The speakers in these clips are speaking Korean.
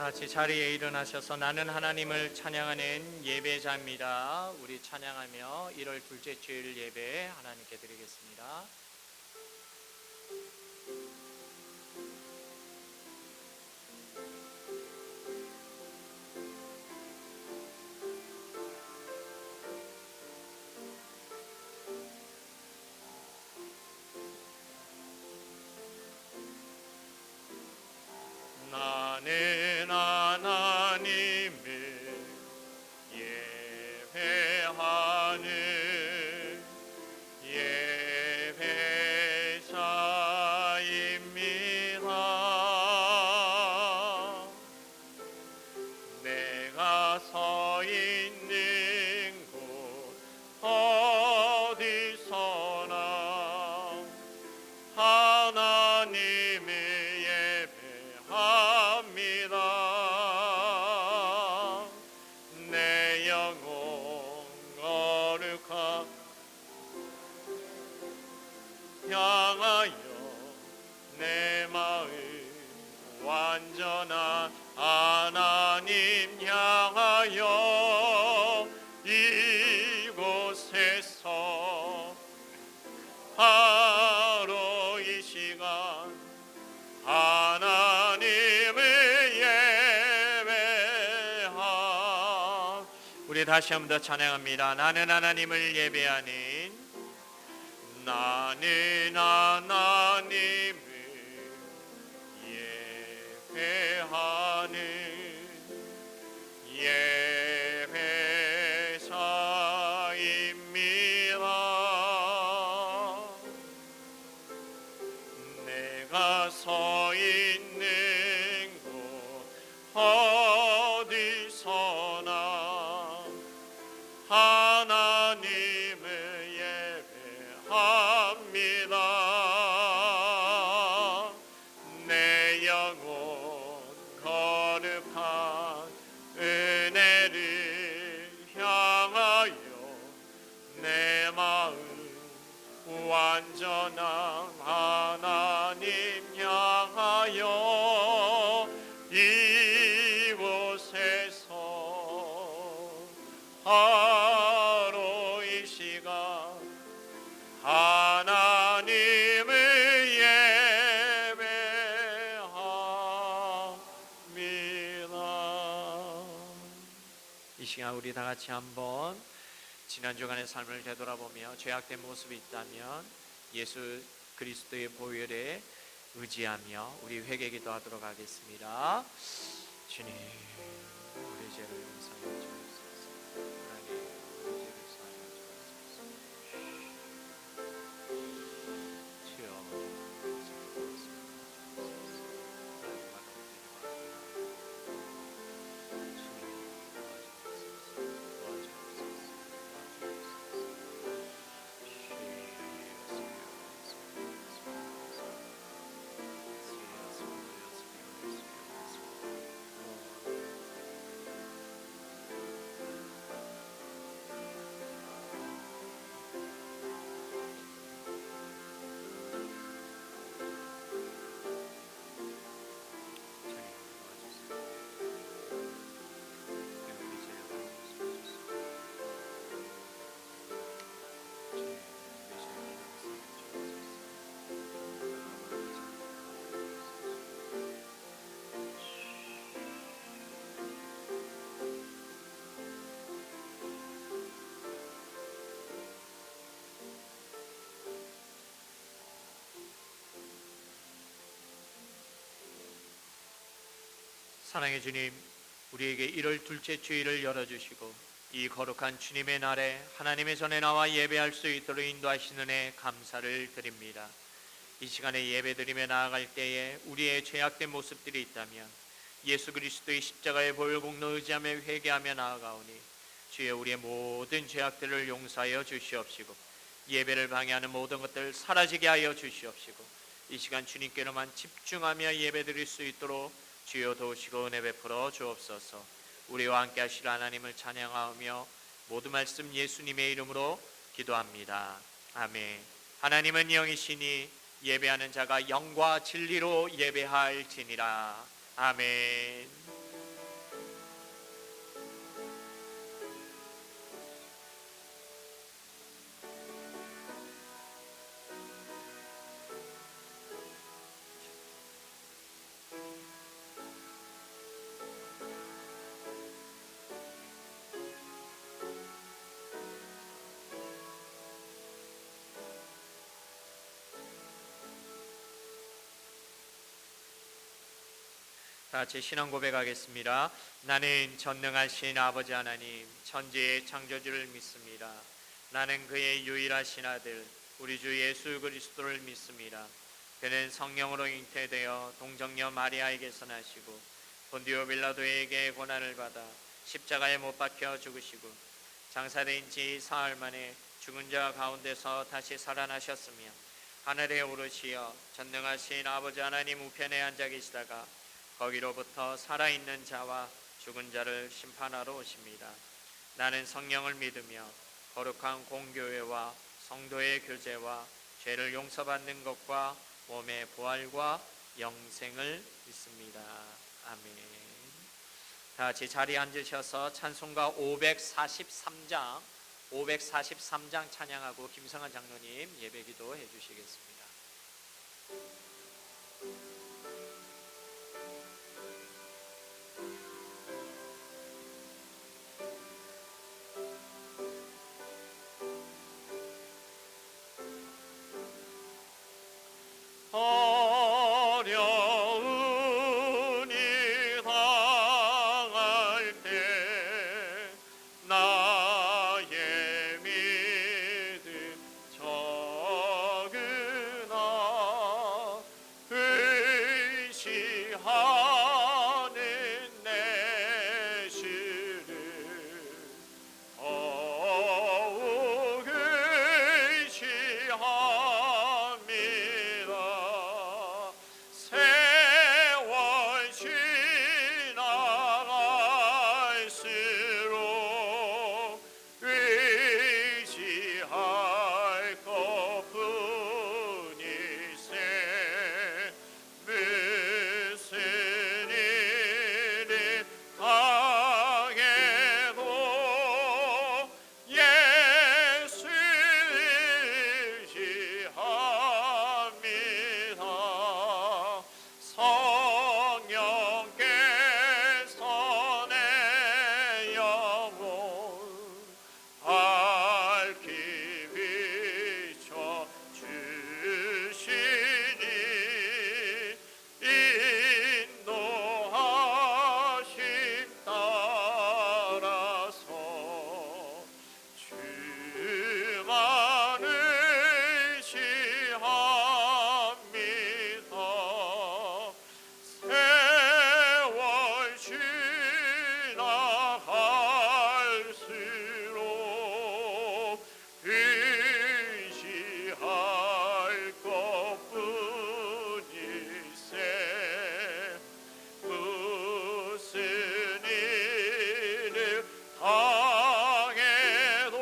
다 같이 자리에 일어나셔서 나는 하나님을 찬양하는 예배자입니다. 우리 찬양하며 1월 둘째 주일 예배 하나님께 드리겠습니다. 나는 하나님을 예배하는 예배자입니다. 내가 서 있는 곳 어디서나 하나님을 예배합니다. 내 영혼 거룩하 향하여 내 마음 완전한 하나님 향하여 이곳에서 바로 이 시간 하나님을 예배하. 우리 다시 한 번 더 찬양합니다. 나는 하나님을 예배하는, 나는 하나님을 예배하는 예배자입니다. 내가 서 있는 곳 어디서나 하나님을 예배합니다. 내 영혼 거룩한 은혜를 향하여 내 마음 완전한 하나님 향하여 이곳에서 바로 이 시간 하나님을 예배합니다. 이 시간 우리 다 같이 한번 지난 주간의 삶을 되돌아보며 죄악된 모습이 있다면 예수 그리스도의 보혈에 의지하며 우리 회개 기도하도록 하겠습니다. 주님, 우리 죄를 용서해 주옵소서. 하나님, 우리 죄를 사하여 주옵소서. 주여, 사랑의 주님, 우리에게 1월 둘째 주일을 열어주시고 이 거룩한 주님의 날에 하나님의 전에 나와 예배할 수 있도록 인도하시는 은혜 감사를 드립니다. 이 시간에 예배드리며 나아갈 때에 우리의 죄악된 모습들이 있다면 예수 그리스도의 십자가의 보혈 공로 의지하며 회개하며 나아가오니 주여, 우리의 모든 죄악들을 용서하여 주시옵시고 예배를 방해하는 모든 것들 사라지게 하여 주시옵시고 이 시간 주님께로만 집중하며 예배드릴 수 있도록 주여 도우시고 은혜 베풀어 주옵소서. 우리와 함께 하실 하나님을 찬양하며 모든 말씀 예수님의 이름으로 기도합니다. 아멘. 하나님은 영이시니 예배하는 자가 영과 진리로 예배할지니라. 아멘. 다 같이 신앙 고백하겠습니다. 나는 전능하신 아버지 하나님, 천지의 창조주를 믿습니다. 나는 그의 유일하신 아들, 우리 주 예수 그리스도를 믿습니다. 그는 성령으로 잉태되어 동정녀 마리아에게서 나시고 본디오 빌라도에게 고난을 받아 십자가에 못 박혀 죽으시고 장사된 지 사흘 만에 죽은 자 가운데서 다시 살아나셨으며 하늘에 오르시어 전능하신 아버지 하나님 우편에 앉아 계시다가 거기로부터 살아있는 자와 죽은 자를 심판하러 오십니다. 나는 성령을 믿으며 거룩한 공교회와 성도의 교제와 죄를 용서받는 것과 몸의 부활과 영생을 믿습니다. 아멘. 다 같이 자리에 앉으셔서 찬송가 543장 찬양하고 김성환 장로님 예배기도 해주시겠습니다. 어려운 일 당할 때 나의 믿음 적으나 의지하는 내 시를 더욱 의지합니다. 세월 지나갈수록 의지할 것뿐일세. 무슨 일을 당해도 예수 의지합니다. 성령께서 내 영혼 밝히 비춰 주시니 인도하심 따라서 주만 의지합니다. 세월 지나갈수록 의지할 것뿐일세. 무슨 일을 당해도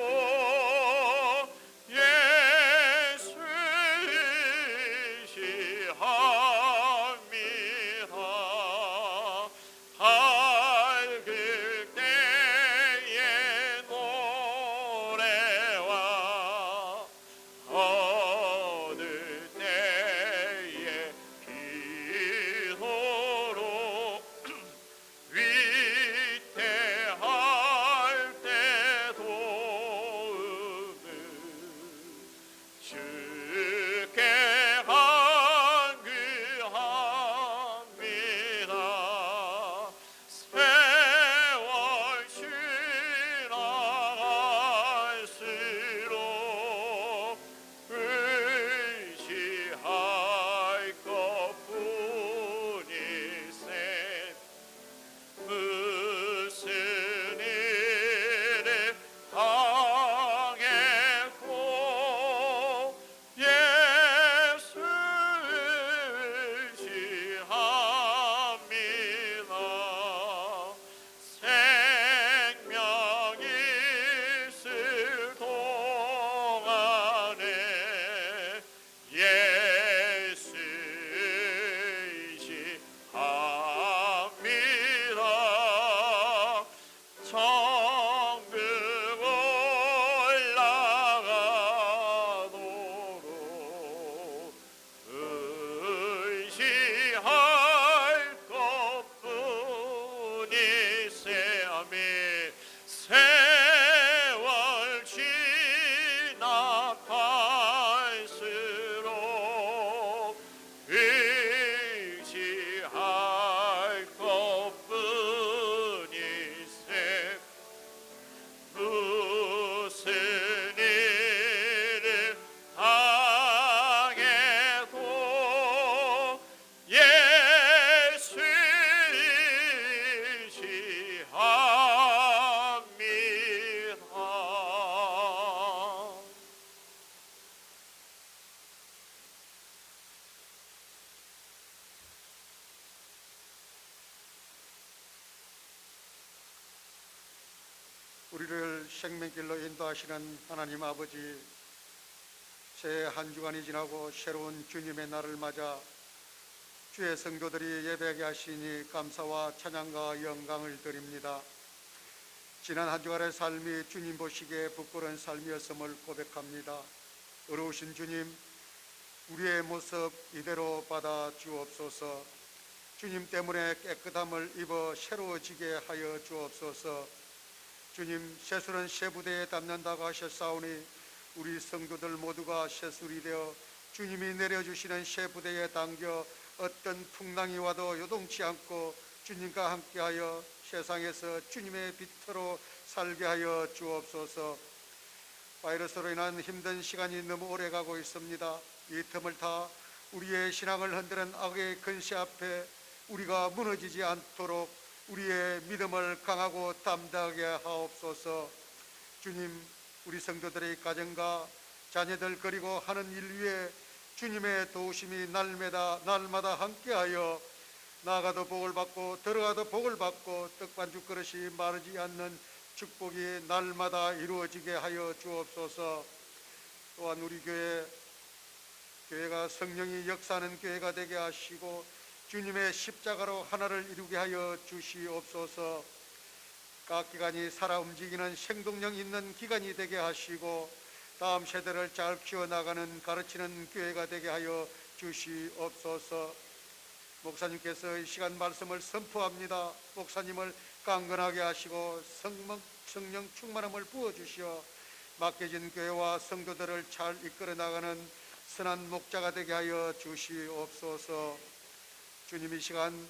예수 의지합니다. 밝을 때의 노래와 어두울 때의 기도로 위태할 때 도움을 주께 간구합니다. 세월 지나갈수록 의지할 것뿐일세. 무슨 일을 당해도 생명길로 인도하시는 하나님 아버지, 새해 한 주간이 지나고 새로운 주님의 날을 맞아 주의 성도들이 예배하게 하시니 감사와 찬양과 영광을 드립니다. 지난 한 주간의 삶이 주님 보시기에 부끄러운 삶이었음을 고백합니다. 어려우신 주님, 우리의 모습 이대로 받아 주옵소서. 주님 때문에 깨끗함을 입어 새로워지게 하여 주옵소서. 주님, 세술은 쇠부대에 담는다고 하셨사오니 우리 성도들 모두가 쇠술이 되어 주님이 내려주시는 쇠부대에 당겨 어떤 풍랑이 와도 요동치 않고 주님과 함께하여 세상에서 주님의 빛으로 살게 하여 주옵소서. 바이러스로 인한 힘든 시간이 너무 오래 가고 있습니다. 이 틈을 타 우리의 신앙을 흔드는 악의 근시 앞에 우리가 무너지지 않도록 우리의 믿음을 강하고 담대하게 하옵소서. 주님, 우리 성도들의 가정과 자녀들 그리고 하는 일 위에 주님의 도우심이 날마다 함께하여 나가도 복을 받고 들어가도 복을 받고 떡반죽 그릇이 마르지 않는 축복이 날마다 이루어지게 하여 주옵소서. 또한 우리 교회가 성령이 역사하는 교회가 되게 하시고 주님의 십자가로 하나를 이루게 하여 주시옵소서. 각 기관이 살아 움직이는 생동력 있는 기관이 되게 하시고 다음 세대를 잘 키워나가는 가르치는 교회가 되게 하여 주시옵소서. 목사님께서 이 시간 말씀을 선포합니다. 목사님을 강건하게 하시고 성령 충만함을 부어주시어 맡겨진 교회와 성도들을 잘 이끌어 나가는 선한 목자가 되게 하여 주시옵소서. 주님, 이 시간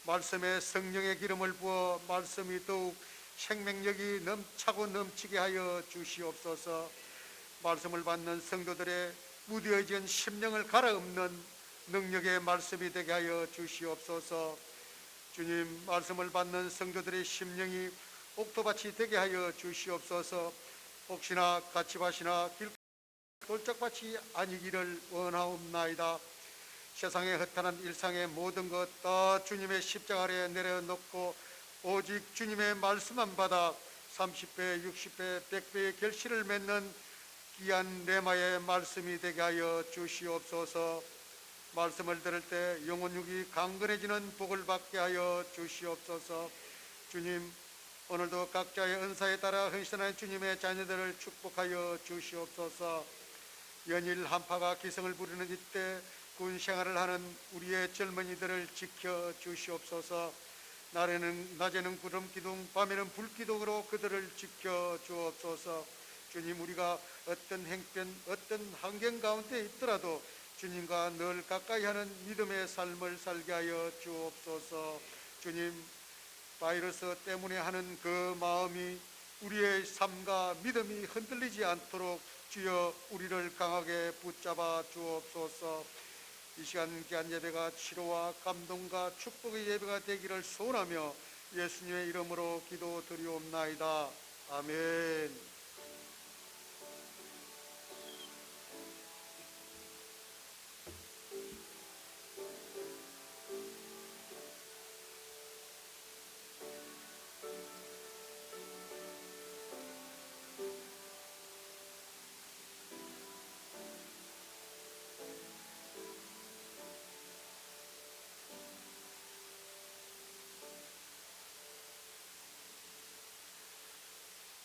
말씀에 성령의 기름을 부어 말씀이 더욱 생명력이 차고 넘치게 하여 주시옵소서. 말씀을 받는 성도들의 무뎌진 심령을 갈아엎는 능력의 말씀이 되게 하여 주시옵소서. 주님, 말씀을 받는 성도들의 심령이 옥토밭이 되게 하여 주시옵소서. 혹시나 가치밭이나 돌짝밭이 아니기를 원하옵나이다. 세상의 허탄한 일상의 모든 것 다 주님의 십자가 아래 내려놓고 오직 주님의 말씀만 받아 30배, 60배, 100배의 결실을 맺는 귀한 레마의 말씀이 되게 하여 주시옵소서. 말씀을 들을 때 영혼육이 강건해지는 복을 받게 하여 주시옵소서. 주님, 오늘도 각자의 은사에 따라 헌신하는 주님의 자녀들을 축복하여 주시옵소서. 연일 한파가 기승을 부리는 이때 군 생활을 하는 우리의 젊은이들을 지켜 주시옵소서. 낮에는 구름 기둥, 밤에는 불 기둥으로 그들을 지켜 주옵소서. 주님, 우리가 어떤 행편, 어떤 환경 가운데 있더라도 주님과 늘 가까이 하는 믿음의 삶을 살게 하여 주옵소서. 주님, 바이러스 때문에 하는 그 마음이 우리의 삶과 믿음이 흔들리지 않도록 주여 우리를 강하게 붙잡아 주옵소서. 이 시간 귀한 예배가 치료와 감동과 축복의 예배가 되기를 소원하며 예수님의 이름으로 기도드리옵나이다. 아멘.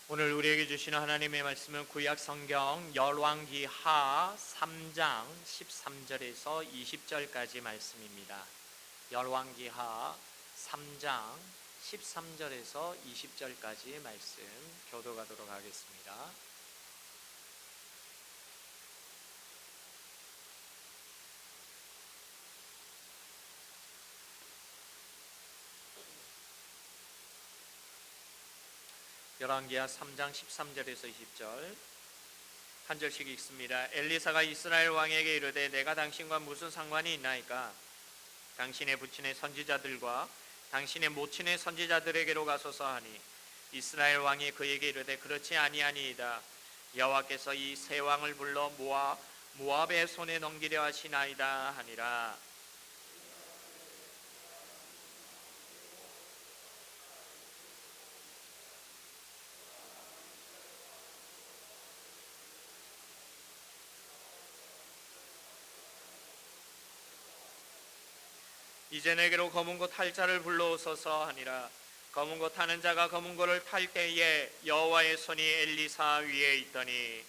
오늘 우리에게 주시는 하나님의 말씀은 구약 성경 열왕기하 3장 13절에서 20절까지 말씀입니다. 열왕기하 3장 13절에서 20절까지 말씀 교도하도록 하겠습니다. 열왕기하 3장 13절에서 20절 한 절씩 읽습니다. 엘리사가 이스라엘 왕에게 이르되 내가 당신과 무슨 상관이 있나이까? 당신의 부친의 선지자들과 당신의 모친의 선지자들에게로 가소서 하니 이스라엘 왕이 그에게 이르되 그렇지 아니하니이다. 여호와께서 이 세 왕을 불러 모압의 손에 넘기려 하시나이다 하니라. 이제 내게로 검은 고 탈 자를 불러오소서 하니라. 검은 고 타는 자가 검은 고를 탈 때에 여호와의 손이 엘리사 위에 있더니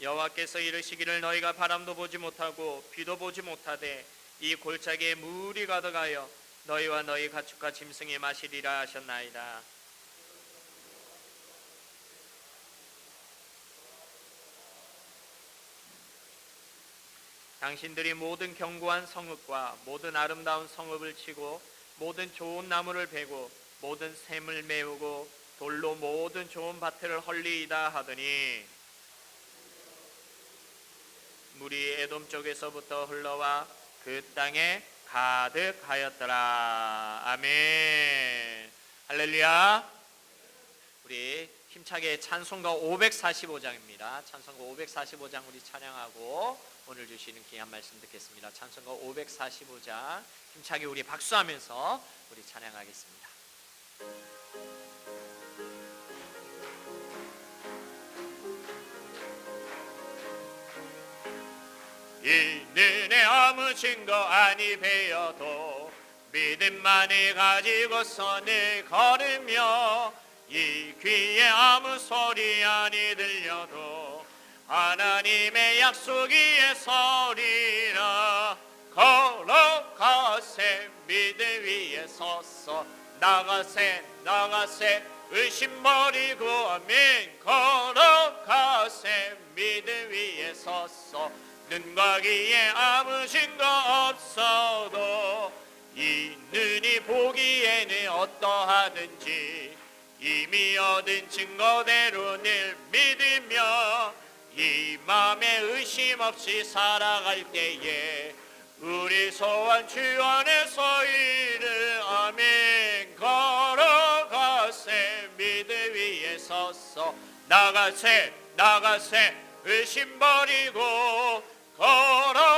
여호와께서 이르시기를 너희가 바람도 보지 못하고 비도 보지 못하되 이 골짜기에 물이 가득하여 너희와 너희 가축과 짐승이 마시리라 하셨나이다. 당신들이 모든 견고한 성읍과 모든 아름다운 성읍을 치고 모든 좋은 나무를 베고 모든 샘을 메우고 돌로 모든 좋은 밭을 헐리이다 하더니 물이 에돔 쪽에서부터 흘러와 그 땅에 가득하였더라. 아멘. 할렐루야. 우리 힘차게 찬송가 545장입니다. 찬송가 545장 우리 찬양하고 오늘 주시는 귀한 말씀 듣겠습니다. 찬송가 545장 힘차게 우리 박수하면서 우리 찬양하겠습니다. 이 눈에 아무 증거 아니 베어도 믿음만을 가지고서 늘 걸으며 이 귀에 아무 소리 아니 들려도 하나님의 약속 위에 서리라. 걸어가세 믿음 위에 섰어 나가세 나가세 의심 버리고 아멘. 걸어가세 믿음 위에 섰어 눈과 귀에 아무 증거 없어도 이 눈이 보기에는 어떠하든지 이미 얻은 증거대로 늘 믿으며 이 맘에 의심 없이 살아갈 때에 우리 소원 주 안에서 이를 아멘. 걸어가세 믿음 위에 섰어 나가세 나가세 의심 버리고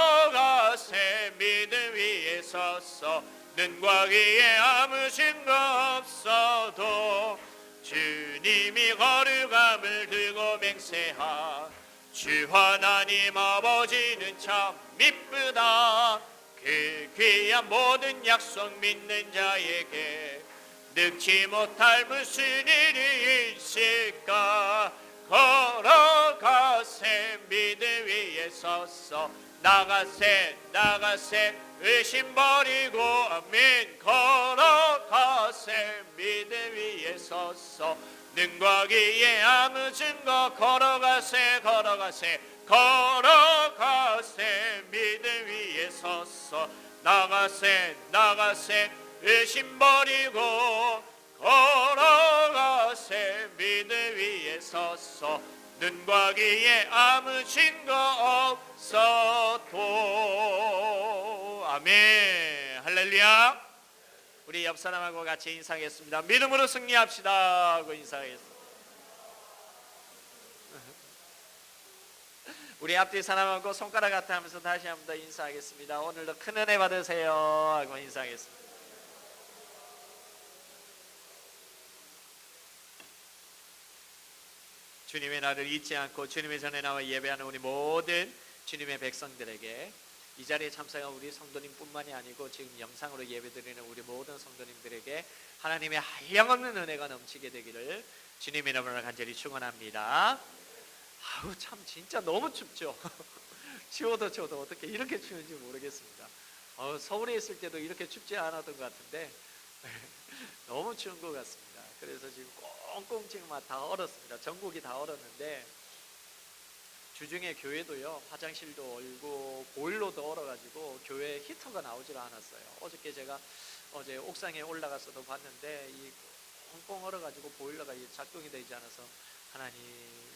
걸어가세 믿음 위에 섰어 눈과 귀에 아무 증거 없어도 주님이 거룩함을 들고 맹세하 주 하나님 아버지는 참 미쁘다. 그 귀한 모든 약속 믿는 자에게 늙지 못할 무슨 일이 있을까. 걸어가세 믿음 위에 섰어 나가세 나가세 의심 버리고 아멘. 걸어가세 믿음 위에 섰어 눈과 귀에 아무 증거 걸어가세 걸어가세 걸어가세 믿음 위에 섰어 나가세 나가세 의심 버리고 걸어가세 믿음 위에 섰어 눈과 귀에 아무 증거 없어도 아멘. 할렐루야. 우리 옆 사람하고 같이 인사하겠습니다. 믿음으로 승리합시다 하고 인사하겠습니다. 우리 앞뒤 사람하고 손가락 같아 하면서 다시 한 번 더 인사하겠습니다. 오늘도 큰 은혜 받으세요 하고 인사하겠습니다. 주님의 날을 잊지 않고 주님의 전에 나와 예배하는 우리 모든 주님의 백성들에게 이 자리에 참석한 우리 성도님뿐만이 아니고 지금 영상으로 예배드리는 우리 모든 성도님들에게 하나님의 한량없는 은혜가 넘치게 되기를 주님의 이름으로 간절히 축원합니다. 아우 참 진짜 너무 춥죠. 추워도 어떻게 이렇게 추운지 모르겠습니다. 서울에 있을 때도 이렇게 춥지 않았던 것 같은데 너무 추운 것 같습니다. 그래서 지금 꽁꽁 지금 다 얼었습니다. 전국이 다 얼었는데 주중에 교회도요 화장실도 얼고 보일러도 얼어가지고 교회 히터가 나오질 않았어요. 어저께 제가 어제 옥상에 올라가서도 봤는데 이 꽁꽁 얼어가지고 보일러가 작동이 되지 않아서 하나님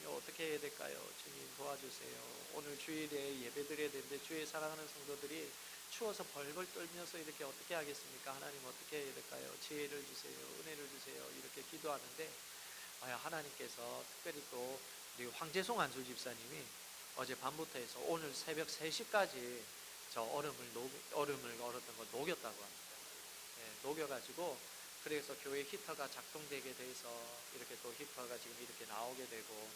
어떻게 해야 될까요? 주님 도와주세요. 오늘 주일에 예배 드려야 되는데 주의 사랑하는 성도들이 추워서 벌벌 떨면서 이렇게 어떻게 하겠습니까? 하나님 어떻게 해야 될까요? 지혜를 주세요. 은혜를 주세요. 이렇게 기도하는데 하나님께서 특별히 또 우리 황재송 안수 집사님이 어제 밤부터 해서 오늘 새벽 3시까지 저 얼음을 얼었던 걸 녹였다고 합니다. 네, 녹여가지고 그래서 교회 히터가 작동되게 돼서 이렇게 또 히터가 지금 이렇게 나오게 되고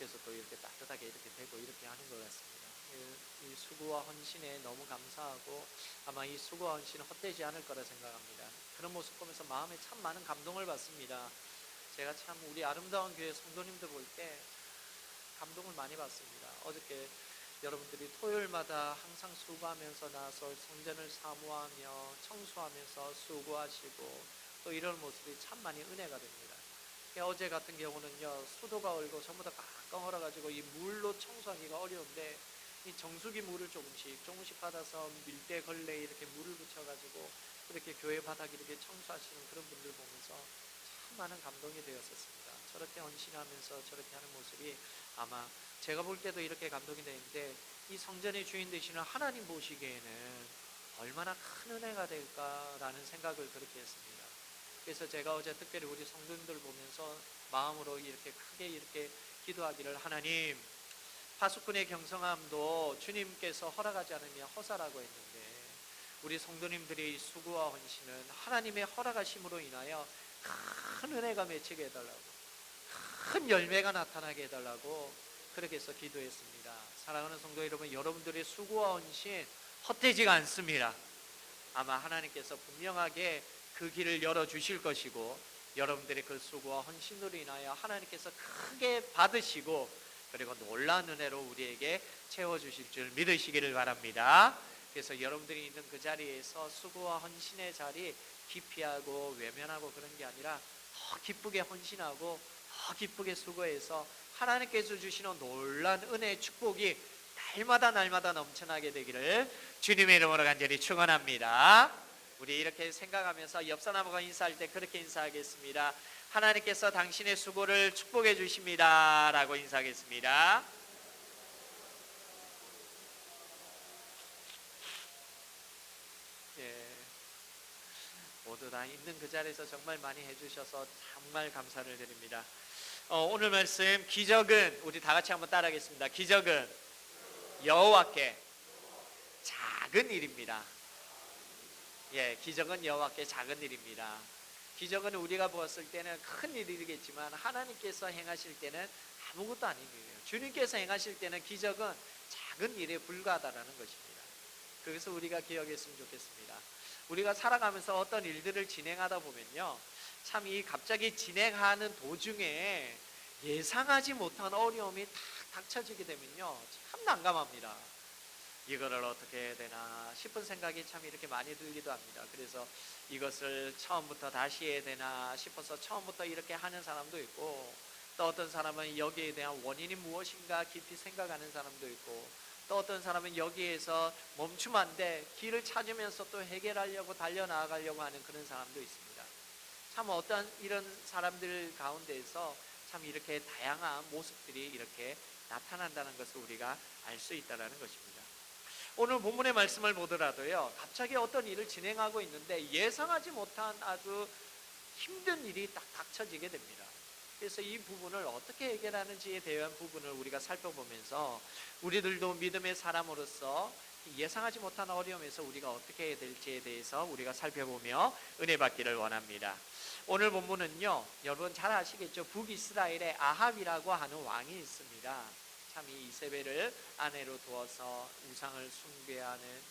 하나님께서 또 이렇게 따뜻하게 이렇게 되고 이렇게 하는 것 같습니다. 이 수고와 헌신에 너무 감사하고 아마 이 수고와 헌신은 헛되지 않을 거라 생각합니다. 그런 모습 보면서 마음에 참 많은 감동을 받습니다. 제가 참 우리 아름다운 교회 성도님들 볼 때 감동을 많이 받습니다. 어저께 여러분들이 토요일마다 항상 수고하면서 나서 성전을 사모하며 청소하면서 수고하시고 또 이런 모습이 참 많이 은혜가 됩니다. 어제 같은 경우는요, 수도가 얼고 전부 다 꽉꽉 얼어가지고 이 물로 청소하기가 어려운데 이 정수기 물을 조금씩 받아서 밀대 걸레에 이렇게 물을 붙여가지고 그렇게 교회 바닥 이렇게 청소하시는 그런 분들 보면서 참 많은 감동이 되었었습니다. 저렇게 헌신하면서 저렇게 하는 모습이 아마 제가 볼 때도 이렇게 감동이 되는데 이 성전의 주인 되시는 하나님 보시기에는 얼마나 큰 은혜가 될까라는 생각을 그렇게 했습니다. 그래서 제가 어제 특별히 우리 성도님들 보면서 마음으로 이렇게 크게 이렇게 기도하기를, 하나님, 파수꾼의 경성함도 주님께서 허락하지 않으면 허사라고 했는데 우리 성도님들의 수고와 헌신은 하나님의 허락하심으로 인하여 큰 은혜가 맺히게 해달라고, 큰 열매가 나타나게 해달라고 그렇게 해서 기도했습니다. 사랑하는 성도 여러분, 여러분들의 수고와 헌신 헛되지가 않습니다. 아마 하나님께서 분명하게 그 길을 열어주실 것이고 여러분들의 그 수고와 헌신으로 인하여 하나님께서 크게 받으시고 그리고 놀라운 은혜로 우리에게 채워주실 줄 믿으시기를 바랍니다. 그래서 여러분들이 있는 그 자리에서 수고와 헌신의 자리 기피하고 외면하고 그런 게 아니라 더 기쁘게 헌신하고 더 기쁘게 수고해서 하나님께서 주시는 놀라운 은혜의 축복이 날마다 넘쳐나게 되기를 주님의 이름으로 간절히 축원합니다. 우리 이렇게 생각하면서 옆 사람과 인사할 때 그렇게 인사하겠습니다. 하나님께서 당신의 수고를 축복해 주십니다 라고 인사하겠습니다. 예, 모두 다 있는 그 자리에서 정말 많이 해주셔서 정말 감사를 드립니다. 오늘 말씀, 기적은, 우리 다 같이 한번 따라하겠습니다. 기적은 여호와께 작은 일입니다. 예, 기적은 여호와께 작은 일입니다. 기적은 우리가 보았을 때는 큰 일이겠지만 하나님께서 행하실 때는 아무것도 아닌 일이에요. 주님께서 행하실 때는 기적은 작은 일에 불과하다는 것입니다. 그래서 우리가 기억했으면 좋겠습니다. 우리가 살아가면서 어떤 일들을 진행하다 보면요, 참 이 갑자기 진행하는 도중에 예상하지 못한 어려움이 탁 닥쳐지게 되면요, 참 난감합니다. 이거를 어떻게 해야 되나 싶은 생각이 참 이렇게 많이 들기도 합니다. 그래서 이것을 처음부터 다시 해야 되나 싶어서 처음부터 이렇게 하는 사람도 있고, 또 어떤 사람은 여기에 대한 원인이 무엇인가 깊이 생각하는 사람도 있고, 또 어떤 사람은 여기에서 멈추면 안 돼, 길을 찾으면서 또 해결하려고 달려나가려고 하는 그런 사람도 있습니다. 참 어떤 이런 사람들 가운데에서 참 이렇게 다양한 모습들이 이렇게 나타난다는 것을 우리가 알 수 있다는 것입니다. 오늘 본문의 말씀을 보더라도요, 갑자기 어떤 일을 진행하고 있는데 예상하지 못한 아주 힘든 일이 딱 닥쳐지게 됩니다. 그래서 이 부분을 어떻게 해결하는지에 대한 부분을 우리가 살펴보면서 우리들도 믿음의 사람으로서 예상하지 못한 어려움에서 우리가 어떻게 해야 될지에 대해서 우리가 살펴보며 은혜 받기를 원합니다. 오늘 본문은요, 여러분 잘 아시겠죠? 북이스라엘의 아합이라고 하는 왕이 있습니다. 참 이 이세벨을 아내로 두어서 우상을 숭배하는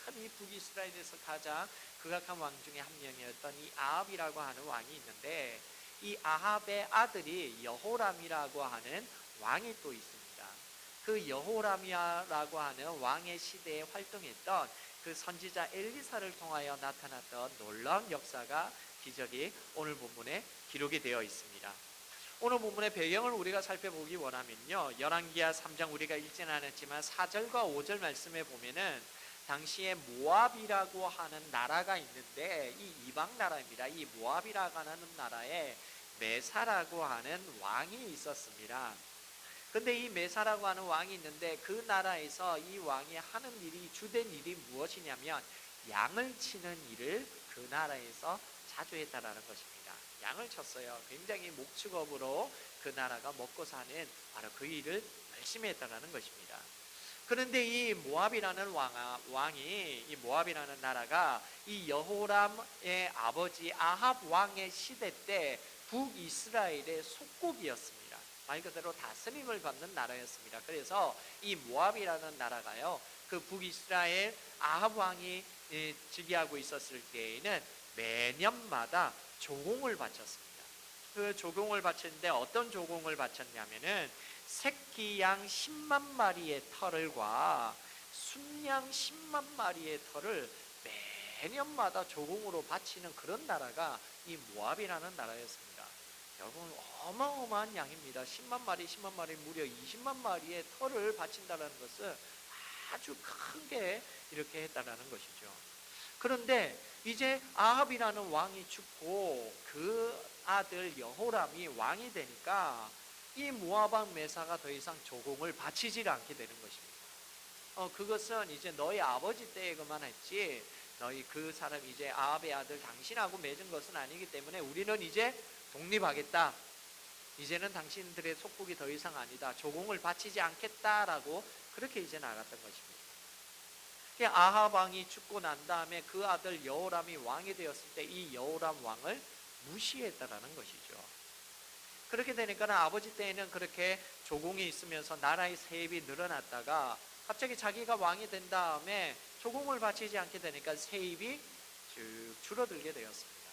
참 이 북이스라엘에서 가장 극악한 왕 중에 한 명이었던 이 아합이라고 하는 왕이 있는데, 이 아합의 아들이 여호람이라고 하는 왕이 또 있습니다. 그 여호람이라고 하는 왕의 시대에 활동했던 그 선지자 엘리사를 통하여 나타났던 놀라운 역사가, 기적이 오늘 본문에 기록이 되어 있습니다. 오늘 본문의 배경을 우리가 살펴보기 원하면요, 열왕기하 3장 우리가 읽지는 않았지만 4절과 5절 말씀에 보면은 당시에 모압이라고 하는 나라가 있는데, 이 이방 나라입니다. 이 모압이라고 하는 나라에 메사라고 하는 왕이 있었습니다. 근데 이 메사라고 하는 왕이 있는데 그 나라에서 이 왕이 하는 일이, 주된 일이 무엇이냐면 양을 치는 일을 그 나라에서 자주 했다라는 것입니다. 양을 쳤어요. 굉장히 목축업으로 그 나라가 먹고 사는 바로 그 일을 열심히 했다라는 것입니다. 그런데 이 모압이라는 왕이, 이 모압이라는 나라가 이 여호람의 아버지 아합 왕의 시대 때 북이스라엘의 속국이었습니다. 말 그대로 다스림을 받는 나라였습니다. 그래서 이 모압이라는 나라가요, 그 북이스라엘 아합 왕이 즉위하고 있었을 때에는 매년마다 조공을 바쳤습니다. 그 조공을 바쳤는데 어떤 조공을 바쳤냐면은 새끼 양 10만 마리의 털과 순양 10만 마리의 털을 매년마다 조공으로 바치는 그런 나라가 이 모압이라는 나라였습니다. 여러분, 어마어마한 양입니다. 10만 마리, 10만 마리, 무려 20만 마리의 털을 바친다는 것은 아주 크게 이렇게 했다는 것이죠. 그런데 이제 아합이라는 왕이 죽고 그 아들 여호람이 왕이 되니까 이 모압 왕 메사가 더 이상 조공을 바치질 않게 되는 것입니다. 그것은 이제 너희 아버지 때에 그만했지, 너희 그 사람 이제 아합의 아들 당신하고 맺은 것은 아니기 때문에 우리는 이제 독립하겠다, 이제는 당신들의 속국이 더 이상 아니다, 조공을 바치지 않겠다라고 그렇게 이제 나갔던 것입니다. 아합 왕이 죽고 난 다음에 그 아들 여호람이 왕이 되었을 때 이 여호람 왕을 무시했다라는 것이죠. 그렇게 되니까 아버지 때에는 그렇게 조공이 있으면서 나라의 세입이 늘어났다가 갑자기 자기가 왕이 된 다음에 조공을 바치지 않게 되니까 세입이 쭉 줄어들게 되었습니다.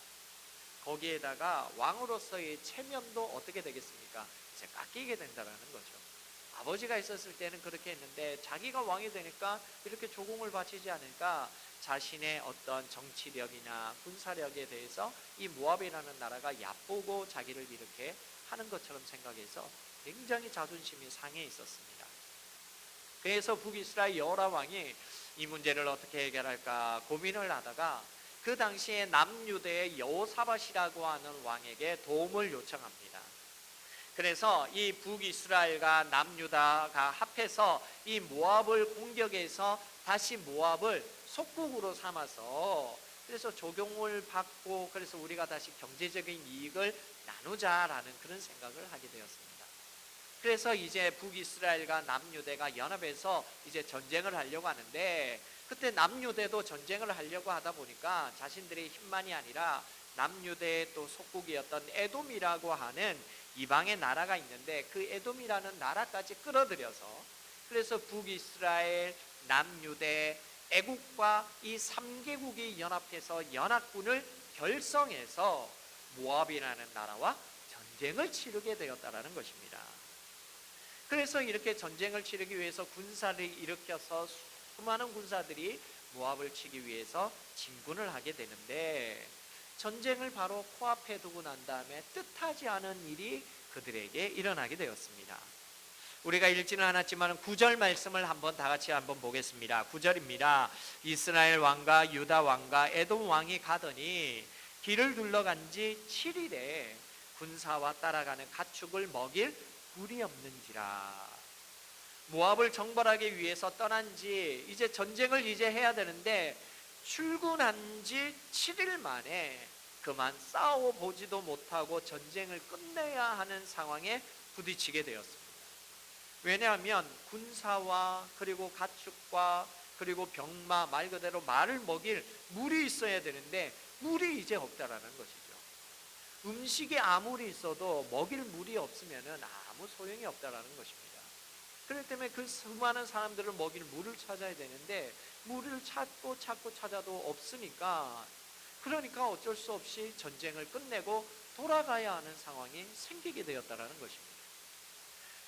거기에다가 왕으로서의 체면도 어떻게 되겠습니까? 이제 깎이게 된다는 거죠. 아버지가 있었을 때는 그렇게 했는데 자기가 왕이 되니까 이렇게 조공을 바치지 않으니까 자신의 어떤 정치력이나 군사력에 대해서 이 모압이라는 나라가 얕보고 자기를 이렇게 하는 것처럼 생각해서 굉장히 자존심이 상해 있었습니다. 그래서 북이스라엘 여호람 왕이 이 문제를 어떻게 해결할까 고민을 하다가 그 당시에 남유대의 여호사밧이라고 하는 왕에게 도움을 요청합니다. 그래서 이 북이스라엘과 남유다가 합해서 이 모압을 공격해서 다시 모압을 속국으로 삼아서 그래서 조공을 받고 그래서 우리가 다시 경제적인 이익을 나누자라는 그런 생각을 하게 되었습니다. 그래서 이제 북이스라엘과 남유대가 연합해서 이제 전쟁을 하려고 하는데, 그때 남유대도 전쟁을 하려고 하다 보니까 자신들의 힘만이 아니라 남유대의 또 속국이었던 에돔이라고 하는 이방의 나라가 있는데 그 에돔이라는 나라까지 끌어들여서 그래서 북이스라엘, 남유대, 애국과 이 3개국이 연합해서 연합군을 결성해서 모압이라는 나라와 전쟁을 치르게 되었다는 것입니다. 그래서 이렇게 전쟁을 치르기 위해서 군사를 일으켜서 수많은 군사들이 모압을 치기 위해서 진군을 하게 되는데, 전쟁을 바로 코앞에 두고 난 다음에 뜻하지 않은 일이 그들에게 일어나게 되었습니다. 우리가 읽지는 않았지만 9절 말씀을 한번 다 같이 한번 보겠습니다. 9절입니다. 이스라엘 왕과 유다 왕과 에돔 왕이 가더니 길을 둘러간 지 7일에 군사와 따라가는 가축을 먹일 굴이 없는지라. 모압을 정벌하기 위해서 떠난 지 이제 전쟁을 이제 해야 되는데 출근한 지 7일 만에 그만 싸워보지도 못하고 전쟁을 끝내야 하는 상황에 부딪히게 되었습니다. 왜냐하면 군사와 그리고 가축과 그리고 병마, 말 그대로 말을 먹일 물이 있어야 되는데 물이 이제 없다라는 것이죠. 음식이 아무리 있어도 먹일 물이 없으면 아무 소용이 없다라는 것입니다. 그렇기 때문에 그 수많은 사람들을 먹일 물을 찾아야 되는데 물을 찾고 찾아도 없으니까, 그러니까 어쩔 수 없이 전쟁을 끝내고 돌아가야 하는 상황이 생기게 되었다라는 것입니다.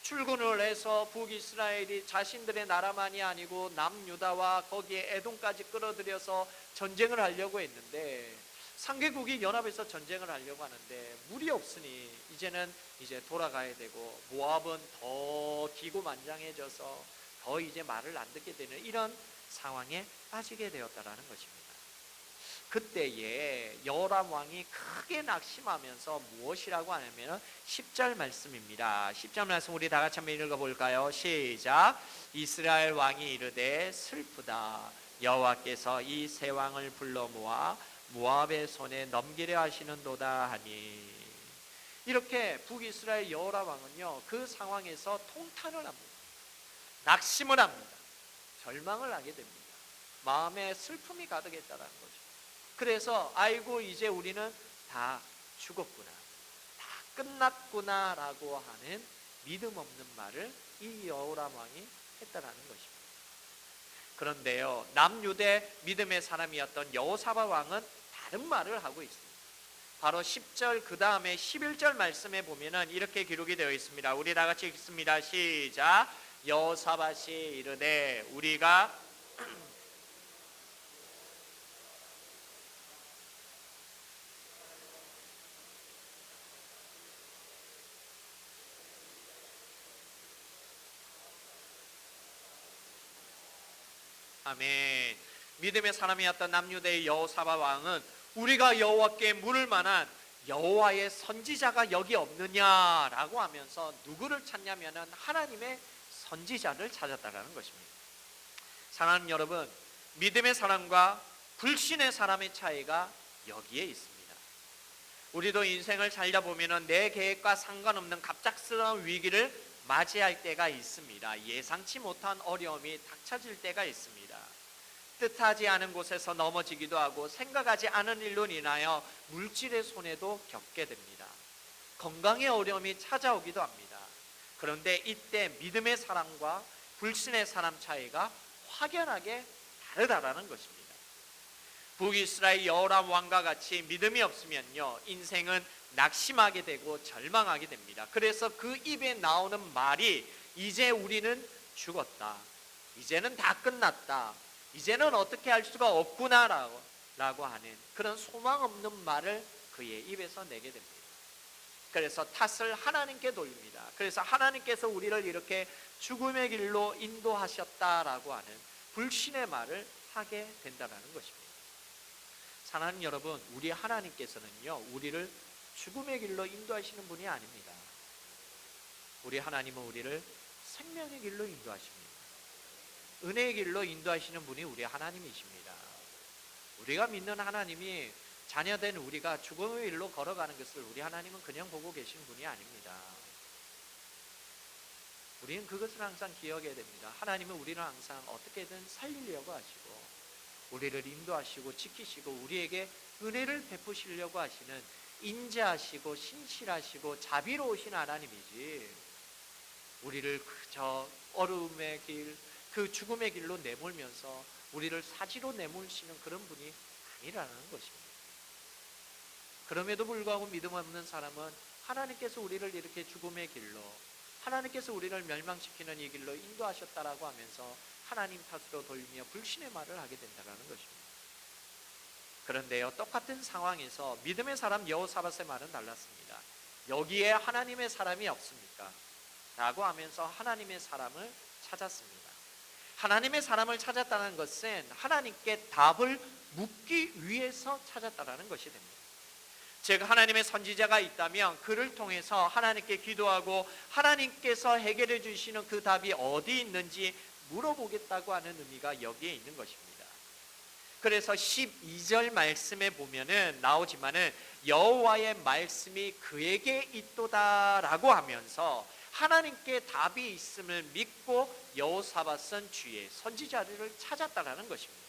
출군을 해서 북이스라엘이 자신들의 나라만이 아니고 남유다와 거기에 에돔까지 끌어들여서 전쟁을 하려고 했는데, 3개국이 연합해서 전쟁을 하려고 하는데 물이 없으니 이제는 이제 돌아가야 되고, 모압은 더 기고만장해져서 더 이제 말을 안 듣게 되는 이런 상황에 빠지게 되었다라는 것입니다. 그때에 여호람 왕이 크게 낙심하면서 무엇이라고 하냐면 10절 말씀입니다. 10절 말씀 우리 다 같이 한번 읽어볼까요? 시작. 이스라엘 왕이 이르되 슬프다. 여호와께서 이 세 왕을 불러 모아 모압의 손에 넘기려 하시는도다 하니. 이렇게 북이스라엘 여호람 왕은요 그 상황에서 통탄을 합니다. 낙심을 합니다. 절망을 하게 됩니다. 마음에 슬픔이 가득했다는 거죠. 그래서 아이고 이제 우리는 다 죽었구나, 다 끝났구나 라고 하는 믿음 없는 말을 이 여호람 왕이 했다라는 것입니다. 그런데요, 남유대 믿음의 사람이었던 여호사밧 왕은 다른 말을 하고 있습니다. 바로 10절 그 다음에 11절 말씀에 보면은 이렇게 기록이 되어 있습니다. 우리 다 같이 읽습니다. 시작. 여호사밧이 이르되 우리가 아멘. 믿음의 사람이었던 남유대의 여호사밧 왕은 우리가 여호와께 물을 만한 여호와의 선지자가 여기 없느냐라고 하면서 누구를 찾냐면은 하나님의 선지자를 찾았다라는 것입니다. 사랑하는 여러분, 믿음의 사람과 불신의 사람의 차이가 여기에 있습니다. 우리도 인생을 살다 보면은 내 계획과 상관없는 갑작스러운 위기를 맞이할 때가 있습니다. 예상치 못한 어려움이 닥쳐질 때가 있습니다. 뜻하지 않은 곳에서 넘어지기도 하고 생각하지 않은 일로 인하여 물질의 손해도 겪게 됩니다. 건강의 어려움이 찾아오기도 합니다. 그런데 이때 믿음의 사람과 불신의 사람 차이가 확연하게 다르다라는 것입니다. 북이스라엘 여호람 왕과 같이 믿음이 없으면요, 인생은 낙심하게 되고 절망하게 됩니다. 그래서 그 입에 나오는 말이 이제 우리는 죽었다, 이제는 다 끝났다, 이제는 어떻게 할 수가 없구나 라고 하는 그런 소망 없는 말을 그의 입에서 내게 됩니다. 그래서 탓을 하나님께 돌립니다. 그래서 하나님께서 우리를 이렇게 죽음의 길로 인도하셨다라고 하는 불신의 말을 하게 된다는 것입니다. 사랑하는 여러분, 우리 하나님께서는요, 우리를 죽음의 길로 인도하시는 분이 아닙니다. 우리 하나님은 우리를 생명의 길로 인도하십니다. 은혜의 길로 인도하시는 분이 우리 하나님이십니다. 우리가 믿는 하나님이 자녀된 우리가 죽음의 길로 걸어가는 것을 우리 하나님은 그냥 보고 계신 분이 아닙니다. 우리는 그것을 항상 기억해야 됩니다. 하나님은 우리를 항상 어떻게든 살리려고 하시고 우리를 인도하시고 지키시고 우리에게 은혜를 베푸시려고 하시는 인자하시고 신실하시고 자비로우신 하나님이지, 우리를 그저 어려움의 길, 그 죽음의 길로 내몰면서 우리를 사지로 내몰시는 그런 분이 아니라는 것입니다. 그럼에도 불구하고 믿음 없는 사람은 하나님께서 우리를 이렇게 죽음의 길로, 하나님께서 우리를 멸망시키는 이 길로 인도하셨다라고 하면서 하나님 탓으로 돌리며 불신의 말을 하게 된다는 것입니다. 그런데요, 똑같은 상황에서 믿음의 사람 여호사밧의 말은 달랐습니다. 여기에 하나님의 사람이 없습니까? 라고 하면서 하나님의 사람을 찾았습니다. 하나님의 사람을 찾았다는 것은 하나님께 답을 묻기 위해서 찾았다는 것이 됩니다. 즉, 하나님의 선지자가 있다면 그를 통해서 하나님께 기도하고 하나님께서 해결해 주시는 그 답이 어디 있는지 물어보겠다고 하는 의미가 여기에 있는 것입니다. 그래서 12절 말씀에 보면은 나오지만은 여호와의 말씀이 그에게 있도다라고 하면서 하나님께 답이 있음을 믿고 여호사밧은 주의 선지자를 찾았다라는 것입니다.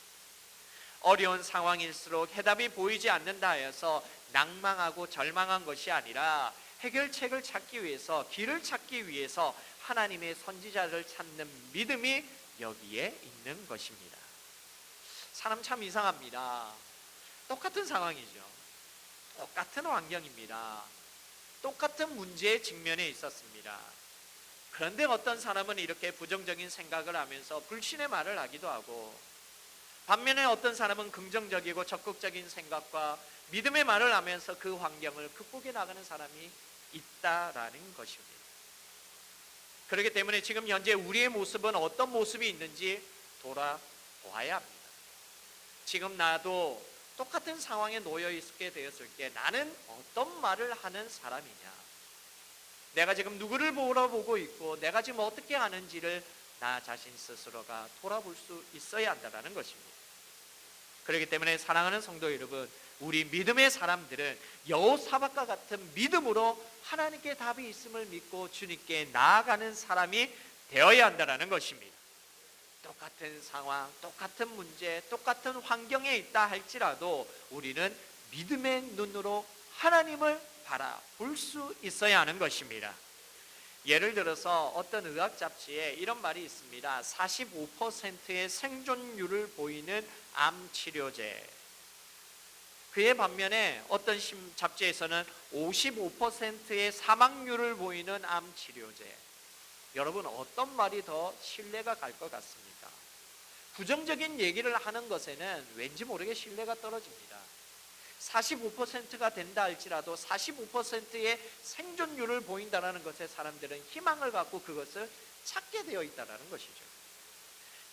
어려운 상황일수록 해답이 보이지 않는다 하여서 낭망하고 절망한 것이 아니라 해결책을 찾기 위해서, 길을 찾기 위해서 하나님의 선지자를 찾는 믿음이 여기에 있는 것입니다. 사람 참 이상합니다. 똑같은 상황이죠. 똑같은 환경입니다. 똑같은 문제에 직면해 있었습니다. 그런데 어떤 사람은 이렇게 부정적인 생각을 하면서 불신의 말을 하기도 하고, 반면에 어떤 사람은 긍정적이고 적극적인 생각과 믿음의 말을 하면서 그 환경을 극복해 나가는 사람이 있다라는 것입니다. 그렇기 때문에 지금 현재 우리의 모습은 어떤 모습이 있는지 돌아보아야 합니다. 지금 나도 똑같은 상황에 놓여 있게 되었을 때 나는 어떤 말을 하는 사람이냐, 내가 지금 누구를 물어보고 있고 내가 지금 어떻게 하는지를 나 자신 스스로가 돌아볼 수 있어야 한다는 것입니다. 그렇기 때문에 사랑하는 성도 여러분, 우리 믿음의 사람들은 여호사밧과 같은 믿음으로 하나님께 답이 있음을 믿고 주님께 나아가는 사람이 되어야 한다는 것입니다. 똑같은 상황, 똑같은 문제, 똑같은 환경에 있다 할지라도 우리는 믿음의 눈으로 하나님을 바라볼 수 있어야 하는 것입니다. 예를 들어서 어떤 의학 잡지에 이런 말이 있습니다. 45%의 생존율을 보이는 암 치료제. 그에 반면에 어떤 잡지에서는 55%의 사망률을 보이는 암 치료제. 여러분, 어떤 말이 더 신뢰가 갈 것 같습니까? 부정적인 얘기를 하는 것에는 왠지 모르게 신뢰가 떨어집니다. 45%가 된다 할지라도 45%의 생존율을 보인다는 것에 사람들은 희망을 갖고 그것을 찾게 되어 있다는 것이죠.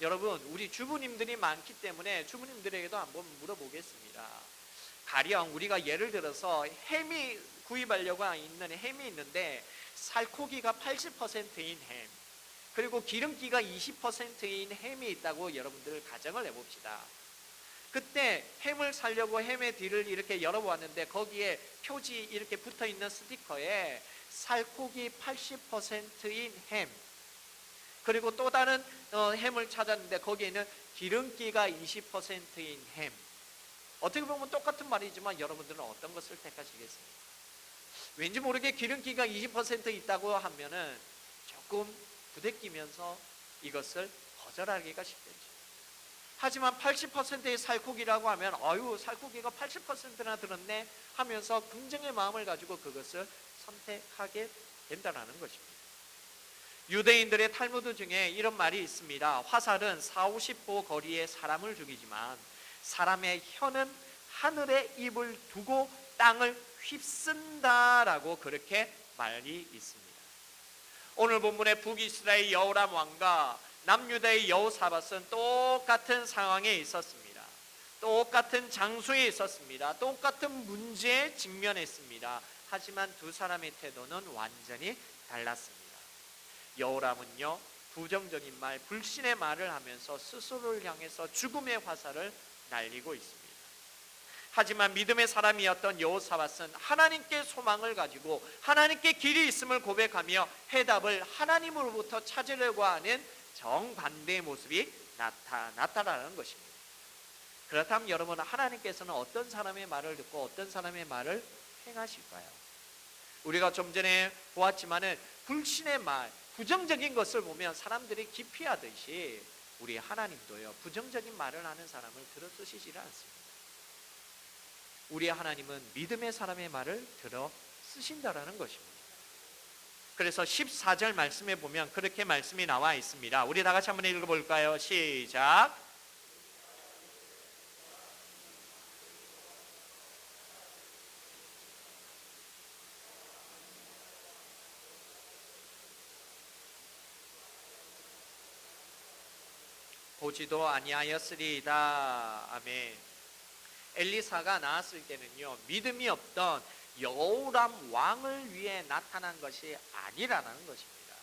여러분, 우리 주부님들이 많기 때문에 주부님들에게도 한번 물어보겠습니다. 가령 우리가 예를 들어서 햄이 구입하려고 있는 햄이 있는데 살코기가 80%인 햄, 그리고 기름기가 20%인 햄이 있다고 여러분들 가정을 해봅시다. 그때 햄을 사려고 햄의 뒤를 이렇게 열어보았는데 거기에 표지 이렇게 붙어있는 스티커에 살코기 80%인 햄, 그리고 또 다른 햄을 찾았는데 거기에는 기름기가 20%인 햄. 어떻게 보면 똑같은 말이지만 여러분들은 어떤 것을 택하시겠습니까? 왠지 모르게 기름기가 20% 있다고 하면은 조금 부대끼면서 이것을 거절하기가 쉽겠죠. 하지만 80%의 살코기라고 하면 아유, 살코기가 80%나 들었네 하면서 긍정의 마음을 가지고 그것을 선택하게 된다는 것입니다. 유대인들의 탈무드 중에 이런 말이 있습니다. 화살은 40~50보 거리에 사람을 죽이지만 사람의 혀는 하늘에 입을 두고 땅을 휩쓴다라고 그렇게 말이 있습니다. 오늘 본문의 북이스라엘 여호람 왕과 남유다의 여호사밧은 똑같은 상황에 있었습니다. 똑같은 장소에 있었습니다. 똑같은 문제에 직면했습니다. 하지만 두 사람의 태도는 완전히 달랐습니다. 여호람은요, 부정적인 말, 불신의 말을 하면서 스스로를 향해서 죽음의 화살을 날리고 있습니다. 하지만 믿음의 사람이었던 여호사밧은 하나님께 소망을 가지고 하나님께 길이 있음을 고백하며 해답을 하나님으로부터 찾으려고 하는 정반대의 모습이 나타나는 것입니다. 그렇다면 여러분, 하나님께서는 어떤 사람의 말을 듣고 어떤 사람의 말을 행하실까요? 우리가 좀 전에 보았지만은 불신의 말, 부정적인 것을 보면 사람들이 기피하듯이 우리 하나님도요, 부정적인 말을 하는 사람을 들어 쓰시지를 않습니다. 우리 하나님은 믿음의 사람의 말을 들어 쓰신다라는 것입니다. 그래서 14절 말씀에 보면 그렇게 말씀이 나와 있습니다. 우리 다 같이 한번 읽어볼까요? 시작. 보지도 아니하였으리이다. 아멘. 엘리사가 나왔을 때는요, 믿음이 없던 여호람 왕을 위해 나타난 것이 아니라는 것입니다.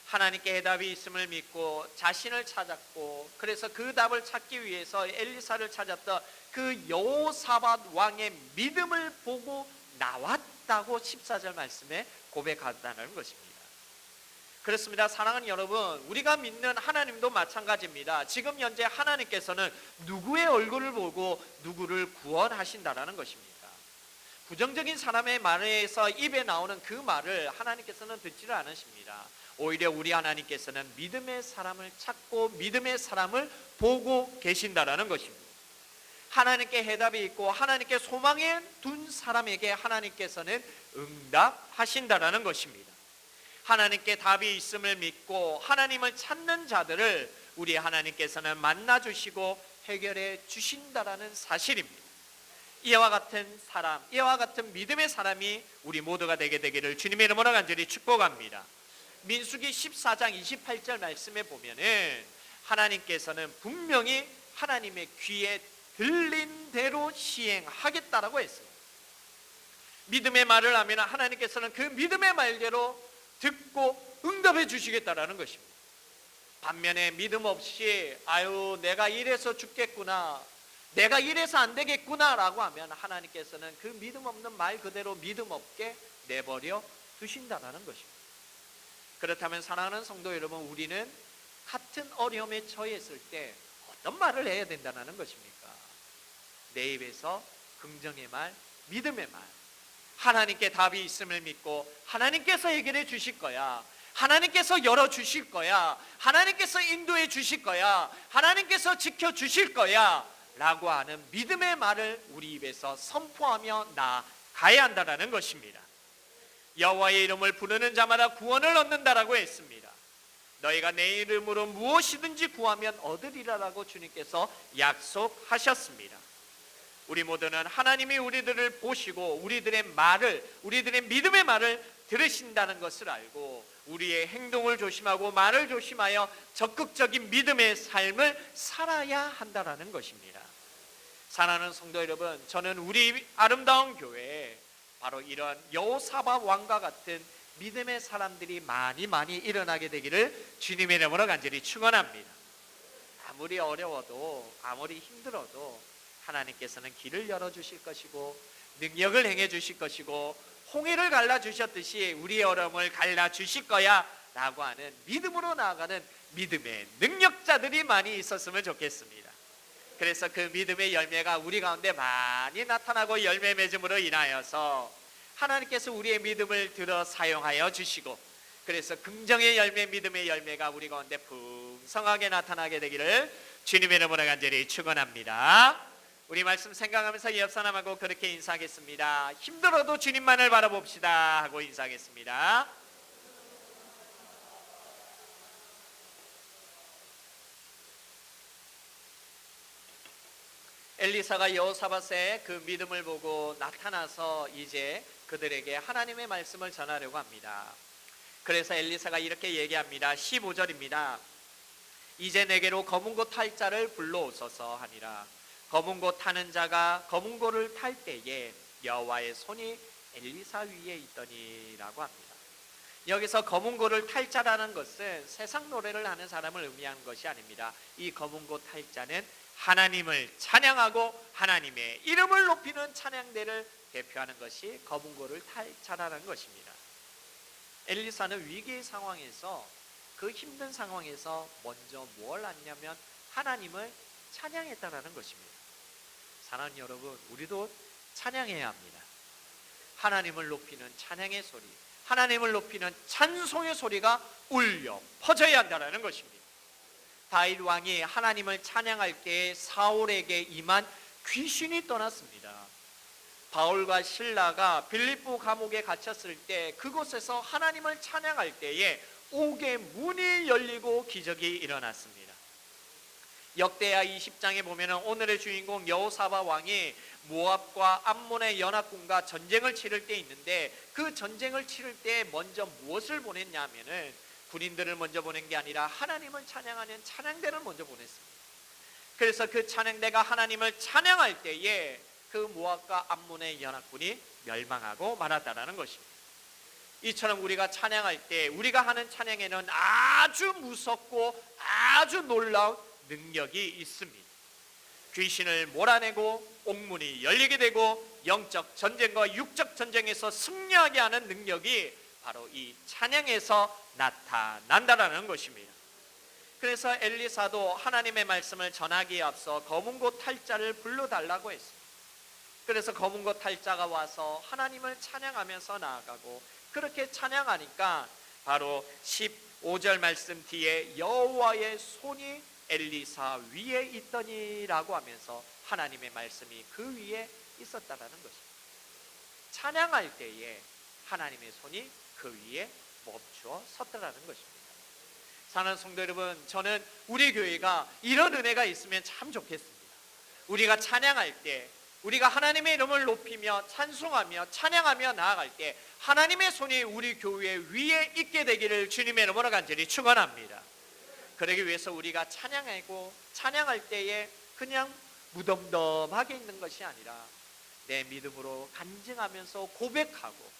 하나님께 해답이 있음을 믿고 자신을 찾았고, 그래서 그 답을 찾기 위해서 엘리사를 찾았던 그 여호사밧 왕의 믿음을 보고 나왔다고 14절 말씀에 고백한다는 것입니다. 그렇습니다. 사랑하는 여러분, 우리가 믿는 하나님도 마찬가지입니다. 지금 현재 하나님께서는 누구의 얼굴을 보고 누구를 구원하신다라는 것입니다. 부정적인 사람의 말에서 입에 나오는 그 말을 하나님께서는 듣지를 않으십니다. 오히려 우리 하나님께서는 믿음의 사람을 찾고 믿음의 사람을 보고 계신다라는 것입니다. 하나님께 해답이 있고 하나님께 소망에 둔 사람에게 하나님께서는 응답하신다라는 것입니다. 하나님께 답이 있음을 믿고 하나님을 찾는 자들을 우리 하나님께서는 만나주시고 해결해 주신다라는 사실입니다. 이와 같은 사람, 이와 같은 믿음의 사람이 우리 모두가 되게 되기를 주님의 이름으로 간절히 축복합니다. 민수기 14장 28절 말씀에 보면은 하나님께서는 분명히 하나님의 귀에 들린 대로 시행하겠다라고 했어요. 믿음의 말을 하면 하나님께서는 그 믿음의 말대로 듣고 응답해 주시겠다라는 것입니다. 반면에 믿음 없이 아유, 내가 이래서 죽겠구나, 내가 이래서 안 되겠구나 라고 하면 하나님께서는 그 믿음 없는 말 그대로 믿음 없게 내버려 두신다는 것입니다. 그렇다면 사랑하는 성도 여러분, 우리는 같은 어려움에 처했을 때 어떤 말을 해야 된다는 것입니까? 내 입에서 긍정의 말, 믿음의 말, 하나님께 답이 있음을 믿고 하나님께서 해결해 주실 거야, 하나님께서 열어주실 거야, 하나님께서 인도해 주실 거야, 하나님께서 지켜주실 거야 라고 하는 믿음의 말을 우리 입에서 선포하며 나아가야 한다는 것입니다. 여호와의 이름을 부르는 자마다 구원을 얻는다라고 했습니다. 너희가 내 이름으로 무엇이든지 구하면 얻으리라라고 주님께서 약속하셨습니다. 우리 모두는 하나님이 우리들을 보시고 우리들의 믿음의 말을 들으신다는 것을 알고 우리의 행동을 조심하고 말을 조심하여 적극적인 믿음의 삶을 살아야 한다는 것입니다. 사랑하는 성도 여러분, 저는 우리 아름다운 교회에 바로 이런 여호사밧 왕과 같은 믿음의 사람들이 많이 일어나게 되기를 주님의 이름으로 간절히 축원합니다. 아무리 어려워도 아무리 힘들어도 하나님께서는 길을 열어주실 것이고 능력을 행해 주실 것이고 홍해를 갈라주셨듯이 우리의 어려움을 갈라주실 거야 라고 하는 믿음으로 나아가는 믿음의 능력자들이 많이 있었으면 좋겠습니다. 그래서 그 믿음의 열매가 우리 가운데 많이 나타나고 열매 맺음으로 인하여서 하나님께서 우리의 믿음을 들어 사용하여 주시고 그래서 긍정의 열매, 믿음의 열매가 우리 가운데 풍성하게 나타나게 되기를 주님의 이름으로 간절히 축원합니다. 우리 말씀 생각하면서 옆 사람하고 그렇게 인사하겠습니다. 힘들어도 주님만을 바라봅시다 하고 인사하겠습니다. 엘리사가 여호사밧의 그 믿음을 보고 나타나서 이제 그들에게 하나님의 말씀을 전하려고 합니다. 그래서 엘리사가 이렇게 얘기합니다. 15절입니다. 이제 내게로 검은고 탈 자를 불러오소서 하니라. 검은고 타는 자가 검은고를 탈 때에 여호와의 손이 엘리사 위에 있더니라고 합니다. 여기서 검은고를 탈 자라는 것은 세상 노래를 하는 사람을 의미하는 것이 아닙니다. 이 검은고 탈 자는 하나님을 찬양하고 하나님의 이름을 높이는 찬양대를 대표하는 것이 검은고를 탈 자라는 것입니다. 엘리사는 위기의 상황에서 그 힘든 상황에서 먼저 뭘 하냐면 하나님을 찬양했다라는 것입니다. 사랑하는 여러분, 우리도 찬양해야 합니다. 하나님을 높이는 찬양의 소리, 하나님을 높이는 찬송의 소리가 울려 퍼져야 한다는 것입니다. 다윗 왕이 하나님을 찬양할 때에 사울에게 임한 귀신이 떠났습니다. 바울과 실라가 빌립보 감옥에 갇혔을 때 그곳에서 하나님을 찬양할 때에 옥의 문이 열리고 기적이 일어났습니다. 역대하 20장에 보면 오늘의 주인공 여호사밧 왕이 모압과 암몬의 연합군과 전쟁을 치를 때 있는데 그 전쟁을 치를 때 먼저 무엇을 보냈냐 하면은 군인들을 먼저 보낸 게 아니라 하나님을 찬양하는 찬양대를 먼저 보냈습니다. 그래서 그 찬양대가 하나님을 찬양할 때에 그 모압과 암몬의 연합군이 멸망하고 말았다라는 것입니다. 이처럼 우리가 찬양할 때 우리가 하는 찬양에는 아주 무섭고 아주 놀라운 능력이 있습니다. 귀신을 몰아내고 옥문이 열리게 되고 영적 전쟁과 육적 전쟁에서 승리하게 하는 능력이 바로 이 찬양에서 나타난다라는 것입니다. 그래서 엘리사도 하나님의 말씀을 전하기에 앞서 검은고 탈자를 불러달라고 했습니다. 그래서 검은고 탈자가 와서 하나님을 찬양하면서 나아가고 그렇게 찬양하니까 바로 15절 말씀 뒤에 여호와의 손이 엘리사 위에 있더니라고 하면서 하나님의 말씀이 그 위에 있었다라는 것입니다. 찬양할 때에 하나님의 손이 그 위에 멈추어 섰다라는 것입니다. 사랑하는 성도 여러분, 저는 우리 교회가 이런 은혜가 있으면 참 좋겠습니다. 우리가 찬양할 때 우리가 하나님의 이름을 높이며 찬송하며 찬양하며 나아갈 때 하나님의 손이 우리 교회 위에 있게 되기를 주님의 이름으로 간절히 축원합니다. 그러기 위해서 우리가 찬양하고 찬양할 때에 그냥 무덤덤하게 있는 것이 아니라 내 믿음으로 간증하면서 고백하고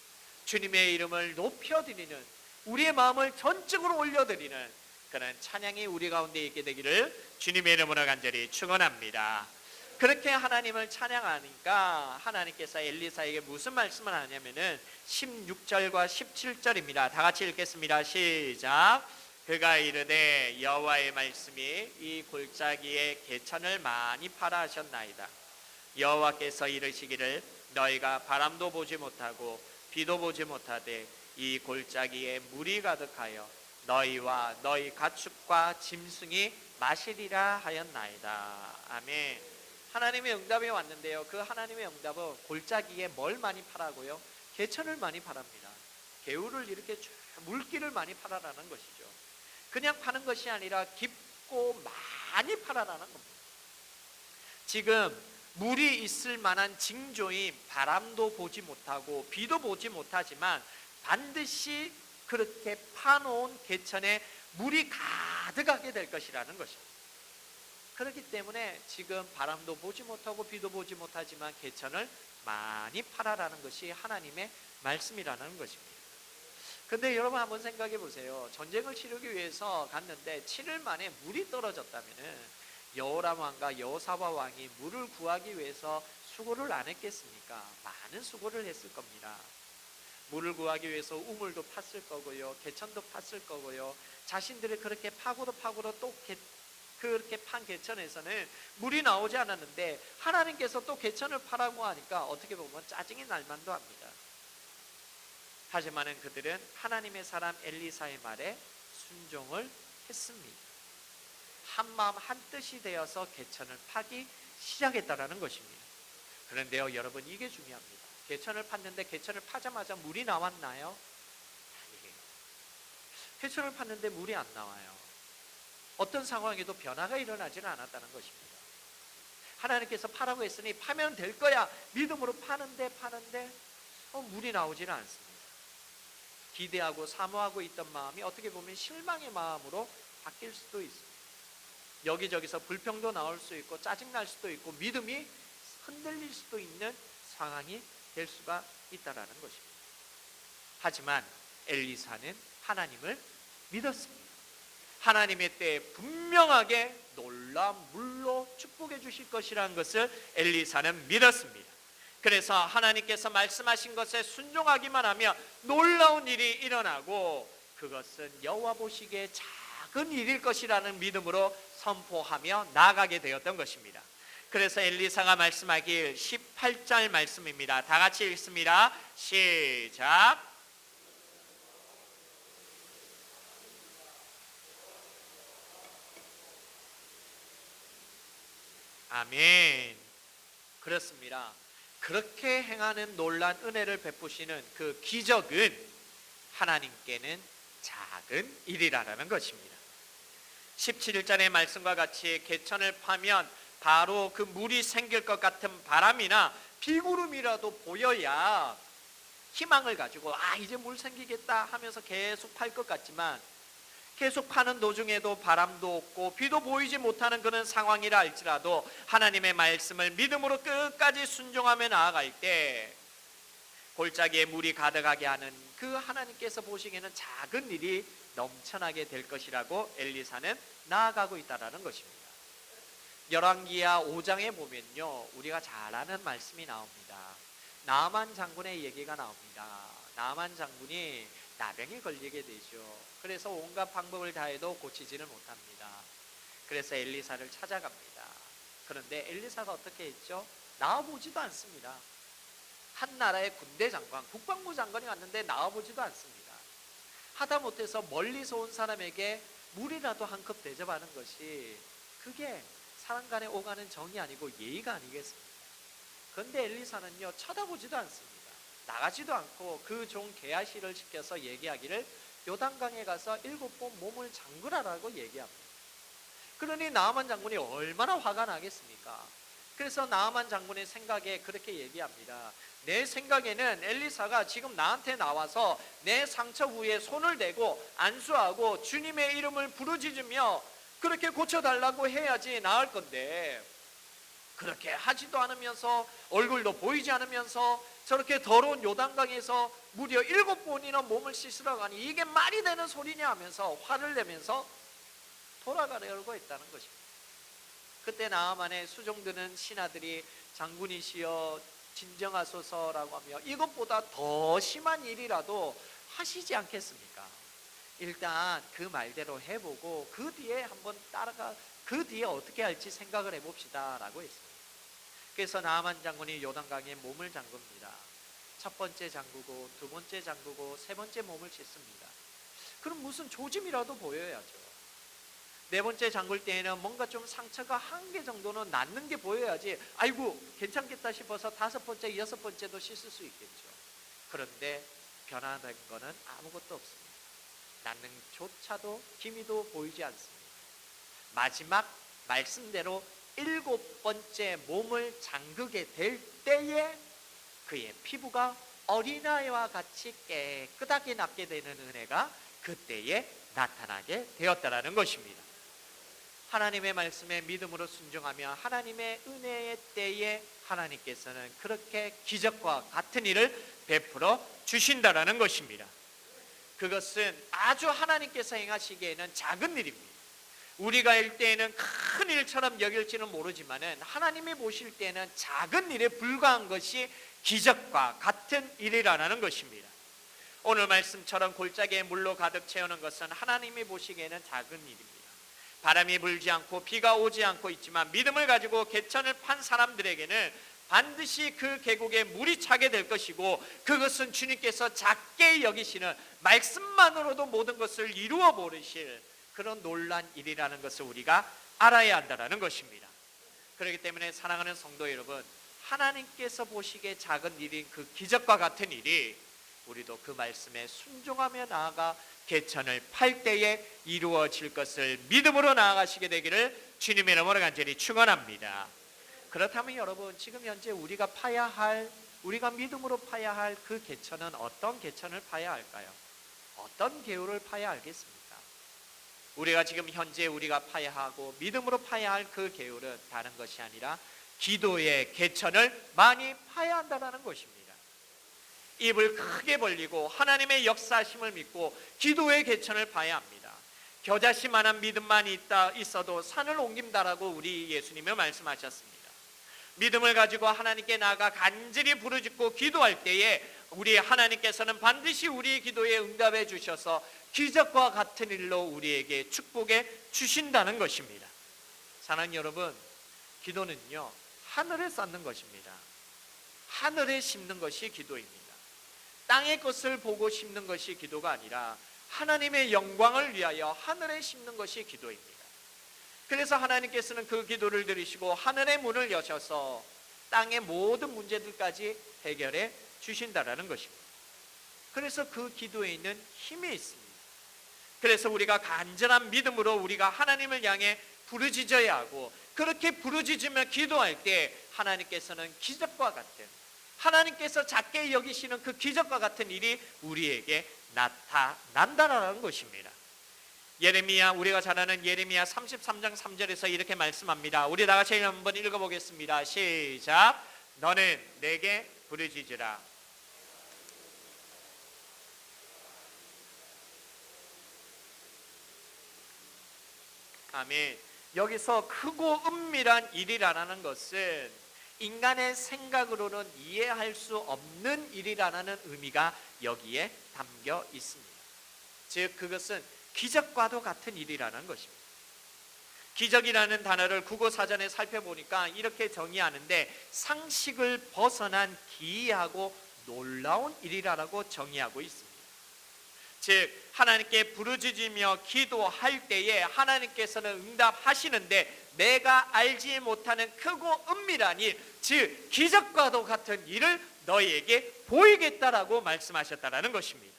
주님의 이름을 높여드리는 우리의 마음을 전적으로 올려드리는 그런 찬양이 우리 가운데 있게 되기를 주님의 이름으로 간절히 축원합니다. 그렇게 하나님을 찬양하니까 하나님께서 엘리사에게 무슨 말씀을 하냐면은 16절과 17절입니다. 다 같이 읽겠습니다. 시작. 그가 이르되 여호와의 말씀이 이 골짜기에 개천을 많이 팔아 하셨나이다. 여호와께서 이르시기를 너희가 바람도 보지 못하고 비도 보지 못하되 이 골짜기에 물이 가득하여 너희와 너희 가축과 짐승이 마시리라 하였나이다. 아멘. 하나님의 응답이 왔는데요, 그 하나님의 응답은 골짜기에 뭘 많이 파라고요? 개천을 많이 파랍니다. 개울을 이렇게 물기를 많이 팔아라는 것이죠. 그냥 파는 것이 아니라 깊고 많이 팔아라는 겁니다. 지금 물이 있을 만한 징조인 바람도 보지 못하고 비도 보지 못하지만 반드시 그렇게 파놓은 개천에 물이 가득하게 될 것이라는 것입니다. 그렇기 때문에 지금 바람도 보지 못하고 비도 보지 못하지만 개천을 많이 팔아라는 것이 하나님의 말씀이라는 것입니다. 근데 여러분 한번 생각해 보세요. 전쟁을 치르기 위해서 갔는데 7일 만에 물이 떨어졌다면은 여호람 왕과 여호사밧 왕이 물을 구하기 위해서 수고를 안 했겠습니까? 많은 수고를 했을 겁니다. 물을 구하기 위해서 우물도 팠을 거고요, 개천도 팠을 거고요. 자신들이 그렇게 파고도 또 그렇게 판 개천에서는 물이 나오지 않았는데 하나님께서 또 개천을 파라고 하니까 어떻게 보면 짜증이 날 만도 합니다. 하지만은 그들은 하나님의 사람 엘리사의 말에 순종을 했습니다. 한마음 한뜻이 되어서 개천을 파기 시작했다라는 것입니다. 그런데요, 여러분, 이게 중요합니다. 개천을 팠는데 개천을 파자마자 물이 나왔나요? 아니에요. 개천을 팠는데 물이 안 나와요. 어떤 상황에도 변화가 일어나지는 않았다는 것입니다. 하나님께서 파라고 했으니 파면 될 거야 믿음으로 파는데 물이 나오지는 않습니다. 기대하고 사모하고 있던 마음이 어떻게 보면 실망의 마음으로 바뀔 수도 있습니다. 여기저기서 불평도 나올 수 있고 짜증날 수도 있고 믿음이 흔들릴 수도 있는 상황이 될 수가 있다는 것입니다. 하지만 엘리사는 하나님을 믿었습니다. 하나님의 때에 분명하게 놀라운 물로 축복해 주실 것이라는 것을 엘리사는 믿었습니다. 그래서 하나님께서 말씀하신 것에 순종하기만 하면 놀라운 일이 일어나고 그것은 여호와 보시기에 작은 일일 것이라는 믿음으로 선포하며 나아가게 되었던 것입니다. 그래서 엘리사가 말씀하길 18절 말씀입니다. 다 같이 읽습니다. 시작. 아멘. 그렇습니다. 그렇게 행하는 놀란 은혜를 베푸시는 그 기적은 하나님께는 작은 일이라는 것입니다. 17절의 말씀과 같이 개천을 파면 바로 그 물이 생길 것 같은 바람이나 비구름이라도 보여야 희망을 가지고 이제 물 생기겠다 하면서 계속 팔 것 같지만 계속 파는 도중에도 바람도 없고 비도 보이지 못하는 그런 상황이라 할지라도 하나님의 말씀을 믿음으로 끝까지 순종하며 나아갈 때 골짜기에 물이 가득하게 하는 그 하나님께서 보시기에는 작은 일이 넘쳐나게 될 것이라고 엘리사는 나아가고 있다는 것입니다. 열왕기하 5장에 보면요, 우리가 잘 아는 말씀이 나옵니다. 나만 장군의 얘기가 나옵니다. 나만 장군이 나병에 걸리게 되죠. 그래서 온갖 방법을 다해도 고치지를 못합니다. 그래서 엘리사를 찾아갑니다. 그런데 엘리사가 어떻게 했죠? 나와보지도 않습니다. 한 나라의 군대 장관, 국방부 장관이 왔는데 나와보지도 않습니다. 하다못해서 멀리서 온 사람에게 물이라도 한 컵 대접하는 것이 그게 사람 간에 오가는 정이 아니고 예의가 아니겠습니까? 그런데 엘리사는요, 쳐다보지도 않습니다. 나가지도 않고 그 종 게하시를 시켜서 얘기하기를 요단강에 가서 7번 몸을 잠그라라고 얘기합니다. 그러니 나아만 장군이 얼마나 화가 나겠습니까? 그래서 나아만 장군의 생각에 그렇게 얘기합니다. 내 생각에는 엘리사가 지금 나한테 나와서 내 상처 위에 손을 대고 안수하고 주님의 이름을 부르짖으며 그렇게 고쳐달라고 해야지 나을 건데 그렇게 하지도 않으면서 얼굴도 보이지 않으면서 저렇게 더러운 요단강에서 무려 7번이나 몸을 씻으라고 하니 이게 말이 되는 소리냐 하면서 화를 내면서 돌아가려고 했다는 것입니다. 그때 나아만의 수종드는 신하들이 장군이시여 진정하소서라고 하며 이것보다 더 심한 일이라도 하시지 않겠습니까? 일단 그 말대로 해보고 그 뒤에 한번 따라가 그 뒤에 어떻게 할지 생각을 해봅시다 라고 했습니다. 그래서 나아만 장군이 요단강에 몸을 잠굽니다. 첫 번째 잠그고 두 번째 잠그고 세 번째 몸을 씻습니다. 그럼 무슨 조짐이라도 보여야죠. 네 번째 잠글 때에는 뭔가 좀 상처가 한 개 정도는 낫는 게 보여야지 아이고 괜찮겠다 싶어서 다섯 번째 여섯 번째도 씻을 수 있겠죠. 그런데 변화된 거는 아무것도 없습니다. 낫는 조차도 기미도 보이지 않습니다. 마지막 말씀대로 일곱 번째 몸을 잠그게 될 때에 그의 피부가 어린아이와 같이 깨끗하게 낫게 되는 은혜가 그때에 나타나게 되었다라는 것입니다. 하나님의 말씀에 믿음으로 순종하며 하나님의 은혜의 때에 하나님께서는 그렇게 기적과 같은 일을 베풀어 주신다라는 것입니다. 그것은 아주 하나님께서 행하시기에는 작은 일입니다. 우리가 할 때에는 큰 일처럼 여길지는 모르지만은 하나님이 보실 때는 작은 일에 불과한 것이 기적과 같은 일이라는 것입니다. 오늘 말씀처럼 골짜기에 물로 가득 채우는 것은 하나님이 보시기에는 작은 일입니다. 바람이 불지 않고 비가 오지 않고 있지만 믿음을 가지고 개천을 판 사람들에게는 반드시 그 계곡에 물이 차게 될 것이고 그것은 주님께서 작게 여기시는 말씀만으로도 모든 것을 이루어 버리실 그런 놀란 일이라는 것을 우리가 알아야 한다는 것입니다. 그렇기 때문에 사랑하는 성도 여러분, 하나님께서 보시기에 작은 일인 그 기적과 같은 일이 우리도 그 말씀에 순종하며 나아가 개천을 팔 때에 이루어질 것을 믿음으로 나아가시게 되기를 주님의 이름으로 간절히 축원합니다. 그렇다면 여러분, 지금 현재 우리가 믿음으로 파야 할 그 개천은 어떤 개천을 파야 할까요? 어떤 계율을 파야 알겠습니까? 우리가 지금 현재 우리가 파야 하고 믿음으로 파야 할 그 계율은 다른 것이 아니라 기도의 개천을 많이 파야 한다는 것입니다. 입을 크게 벌리고 하나님의 역사하심을 믿고 기도의 개천을 파야 합니다. 겨자씨만한 믿음만 있어도 산을 옮긴다라고 우리 예수님이 말씀하셨습니다. 믿음을 가지고 하나님께 나아가 간절히 부르짖고 기도할 때에 우리 하나님께서는 반드시 우리의 기도에 응답해 주셔서 기적과 같은 일로 우리에게 축복해 주신다는 것입니다. 사랑하는 여러분, 기도는요 하늘에 쌓는 것입니다. 하늘에 심는 것이 기도입니다. 땅의 것을 보고 심는 것이 기도가 아니라 하나님의 영광을 위하여 하늘에 심는 것이 기도입니다. 그래서 하나님께서는 그 기도를 들으시고 하늘의 문을 여셔서 땅의 모든 문제들까지 해결해 주신다라는 것입니다. 그래서 그 기도에 있는 힘이 있습니다. 그래서 우리가 간절한 믿음으로 우리가 하나님을 향해 부르짖어야 하고 그렇게 부르짖으며 기도할 때 하나님께서는 기적과 같은 하나님께서 작게 여기시는 그 기적과 같은 일이 우리에게 나타난다라는 것입니다. 우리가 잘 아는 예레미야 33장 3절에서 이렇게 말씀합니다. 우리 다 같이 한번 읽어보겠습니다. 시작. 너는 내게 부르짖으라. 아멘. 여기서 크고 은밀한 일이라는 것은 인간의 생각으로는 이해할 수 없는 일이라는 의미가 여기에 담겨 있습니다. 즉 그것은 기적과도 같은 일이라는 것입니다. 기적이라는 단어를 국어사전에 살펴보니까 이렇게 정의하는데 상식을 벗어난 기이하고 놀라운 일이라고 정의하고 있습니다. 즉 하나님께 부르짖으며 기도할 때에 하나님께서는 응답하시는데 내가 알지 못하는 크고 은밀한 일, 즉 기적과도 같은 일을 너희에게 보이겠다라고 말씀하셨다라는 것입니다.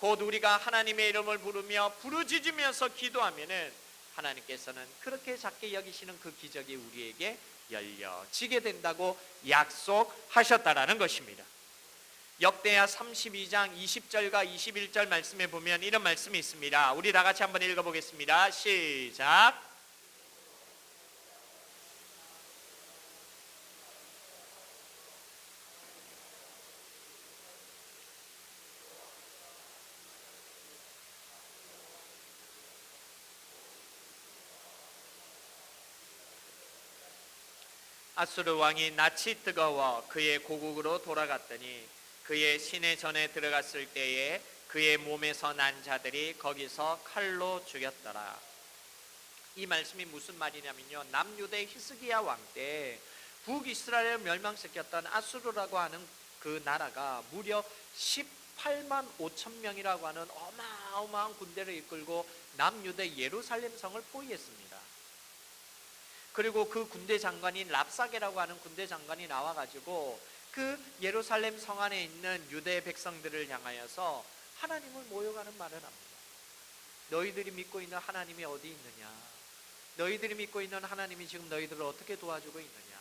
곧 우리가 하나님의 이름을 부르며 부르짖으면서 기도하면은 하나님께서는 그렇게 작게 여기시는 그 기적이 우리에게 열려지게 된다고 약속하셨다라는 것입니다. 역대하 32장 20절과 21절 말씀에 보면 이런 말씀이 있습니다. 우리 다 같이 한번 읽어보겠습니다. 시작. 아수르 왕이 낯이 뜨거워 그의 고국으로 돌아갔더니 그의 시내 전에 들어갔을 때에 그의 몸에서 난 자들이 거기서 칼로 죽였더라. 이 말씀이 무슨 말이냐면요, 남유대 히스기야 왕 때 북이스라엘을 멸망시켰던 아수르라고 하는 그 나라가 무려 18만 5천 명이라고 하는 어마어마한 군대를 이끌고 남유대 예루살렘 성을 포위했습니다. 그리고 그 군대 장관인 랍사게라고 하는 군대 장관이 나와가지고 그 예루살렘 성 안에 있는 유대 백성들을 향하여서 하나님을 모욕하는 말을 합니다. 너희들이 믿고 있는 하나님이 어디 있느냐? 너희들이 믿고 있는 하나님이 지금 너희들을 어떻게 도와주고 있느냐?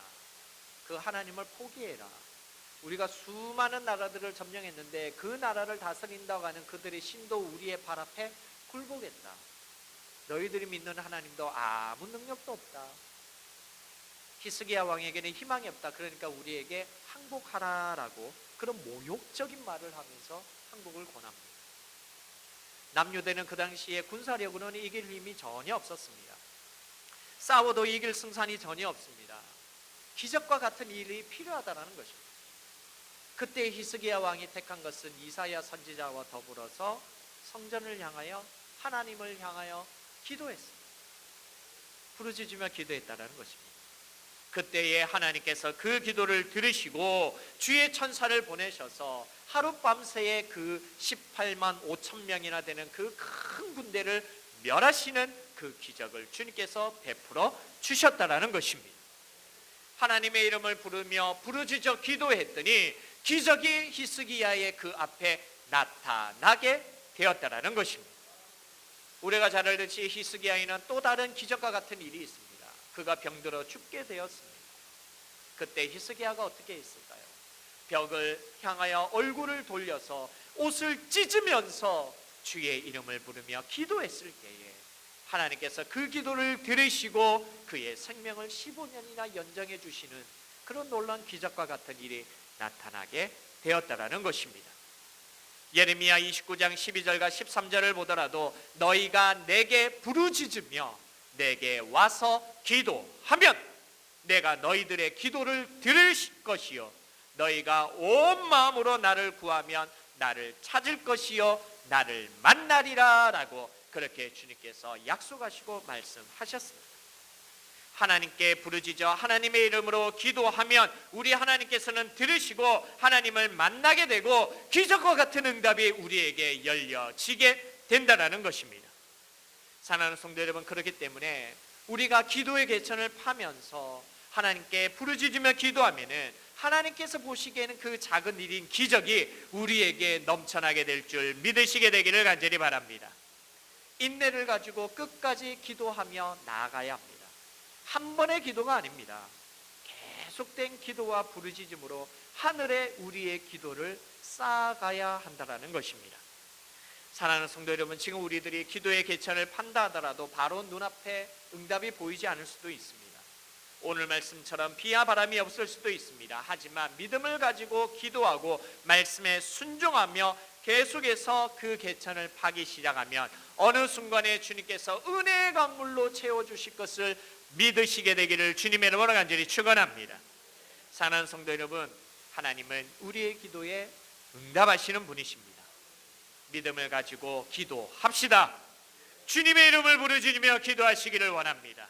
그 하나님을 포기해라. 우리가 수많은 나라들을 점령했는데 그 나라를 다스린다고 하는 그들의 신도 우리의 발 앞에 굴복했다. 너희들이 믿는 하나님도 아무 능력도 없다. 히스기야 왕에게는 희망이 없다. 그러니까 우리에게 항복하라라고 그런 모욕적인 말을 하면서 항복을 권합니다. 남유대는 그 당시에 군사력으로는 이길 힘이 전혀 없었습니다. 싸워도 이길 승산이 전혀 없습니다. 기적과 같은 일이 필요하다는 것입니다. 그때 히스기야 왕이 택한 것은 이사야 선지자와 더불어서 성전을 향하여 하나님을 향하여 기도했습니다. 부르짖으며 기도했다는 것입니다. 그때에 하나님께서 그 기도를 들으시고 주의 천사를 보내셔서 하룻밤새에 그 18만 5천 명이나 되는 그 큰 군대를 멸하시는 그 기적을 주님께서 베풀어 주셨다라는 것입니다. 하나님의 이름을 부르며 부르짖어 기도했더니 기적이 히스기야의 그 앞에 나타나게 되었다라는 것입니다. 우리가 잘 알듯이 히스기야에는 또 다른 기적과 같은 일이 있습니다. 그가 병들어 죽게 되었습니다. 그때 히스기야가 어떻게 했을까요? 벽을 향하여 얼굴을 돌려서 옷을 찢으면서 주의 이름을 부르며 기도했을 때에 하나님께서 그 기도를 들으시고 그의 생명을 15년이나 연장해 주시는 그런 놀라운 기적과 같은 일이 나타나게 되었다라는 것입니다. 예레미야 29장 12절과 13절을 보더라도 너희가 내게 부르짖으며 내게 와서 기도하면 내가 너희들의 기도를 들을 것이요 너희가 온 마음으로 나를 구하면 나를 찾을 것이요 나를 만나리라 라고 그렇게 주님께서 약속하시고 말씀하셨습니다. 하나님께 부르짖어 하나님의 이름으로 기도하면 우리 하나님께서는 들으시고 하나님을 만나게 되고 기적과 같은 응답이 우리에게 열려지게 된다는 것입니다. 사랑하는 성도 여러분, 그렇기 때문에 우리가 기도의 개천을 파면서 하나님께 부르짖으며 기도하면은 하나님께서 보시기에는 그 작은 일인 기적이 우리에게 넘쳐나게 될 줄 믿으시게 되기를 간절히 바랍니다. 인내를 가지고 끝까지 기도하며 나아가야 합니다. 한 번의 기도가 아닙니다. 계속된 기도와 부르짖음으로 하늘에 우리의 기도를 쌓아가야 한다는 것입니다. 사랑하는 성도 여러분, 지금 우리들이 기도의 개천을 판다 하더라도 바로 눈앞에 응답이 보이지 않을 수도 있습니다. 오늘 말씀처럼 비와 바람이 없을 수도 있습니다. 하지만 믿음을 가지고 기도하고 말씀에 순종하며 계속해서 그 개천을 파기 시작하면 어느 순간에 주님께서 은혜의 강물로 채워주실 것을 믿으시게 되기를 주님의 이름으로 간절히 축원합니다. 사랑하는 성도 여러분, 하나님은 우리의 기도에 응답하시는 분이십니다. 믿음을 가지고 기도합시다. 주님의 이름을 부르짖으며 기도하시기를 원합니다.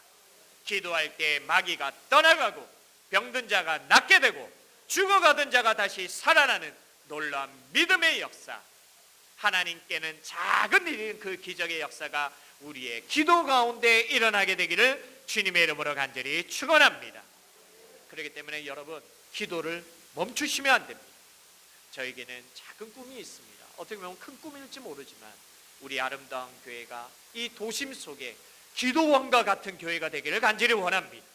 기도할 때 마귀가 떠나가고 병든 자가 낫게 되고 죽어가던 자가 다시 살아나는 놀라운 믿음의 역사, 하나님께는 작은 일인 그 기적의 역사가 우리의 기도 가운데 일어나게 되기를 주님의 이름으로 간절히 축원합니다. 그렇기 때문에 여러분, 기도를 멈추시면 안 됩니다. 저에게는 작은 꿈이 있습니다. 어떻게 보면 큰 꿈일지 모르지만 우리 아름다운 교회가 이 도심 속에 기도원과 같은 교회가 되기를 간절히 원합니다.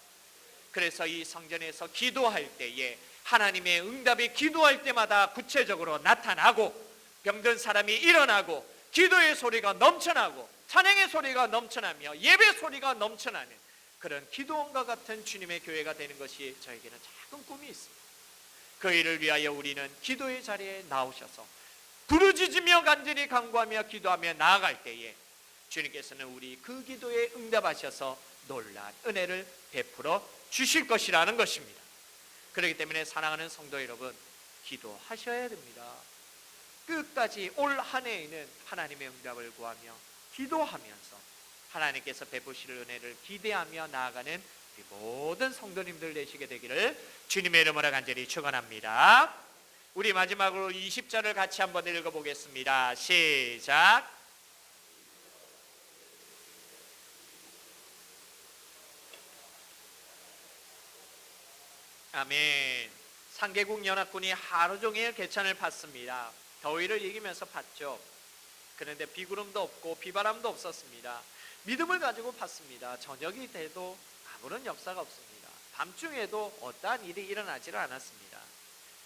그래서 이 성전에서 기도할 때에 하나님의 응답이 기도할 때마다 구체적으로 나타나고 병든 사람이 일어나고 기도의 소리가 넘쳐나고 찬양의 소리가 넘쳐나며 예배 소리가 넘쳐나는 그런 기도원과 같은 주님의 교회가 되는 것이 저에게는 작은 꿈이 있습니다. 그 일을 위하여 우리는 기도의 자리에 나오셔서 부르짖으며 간절히 간구하며 기도하며 나아갈 때에 주님께서는 우리 그 기도에 응답하셔서 놀라운 은혜를 베풀어 주실 것이라는 것입니다. 그렇기 때문에 사랑하는 성도 여러분, 기도하셔야 됩니다. 끝까지 올 한 해에는 하나님의 응답을 구하며 기도하면서 하나님께서 베푸실 은혜를 기대하며 나아가는 우리 모든 성도님들 되시게 되기를 주님의 이름으로 간절히 축원합니다. 우리 마지막으로 20절을 같이 한번 읽어보겠습니다. 시작. 아멘. 상계국 연합군이 하루 종일 개천을 팠습니다. 더위를 이기면서 팠죠. 그런데 비구름도 없고 비바람도 없었습니다. 믿음을 가지고 팠습니다. 저녁이 돼도 아무런 역사가 없습니다. 밤중에도 어떠한 일이 일어나지를 않았습니다.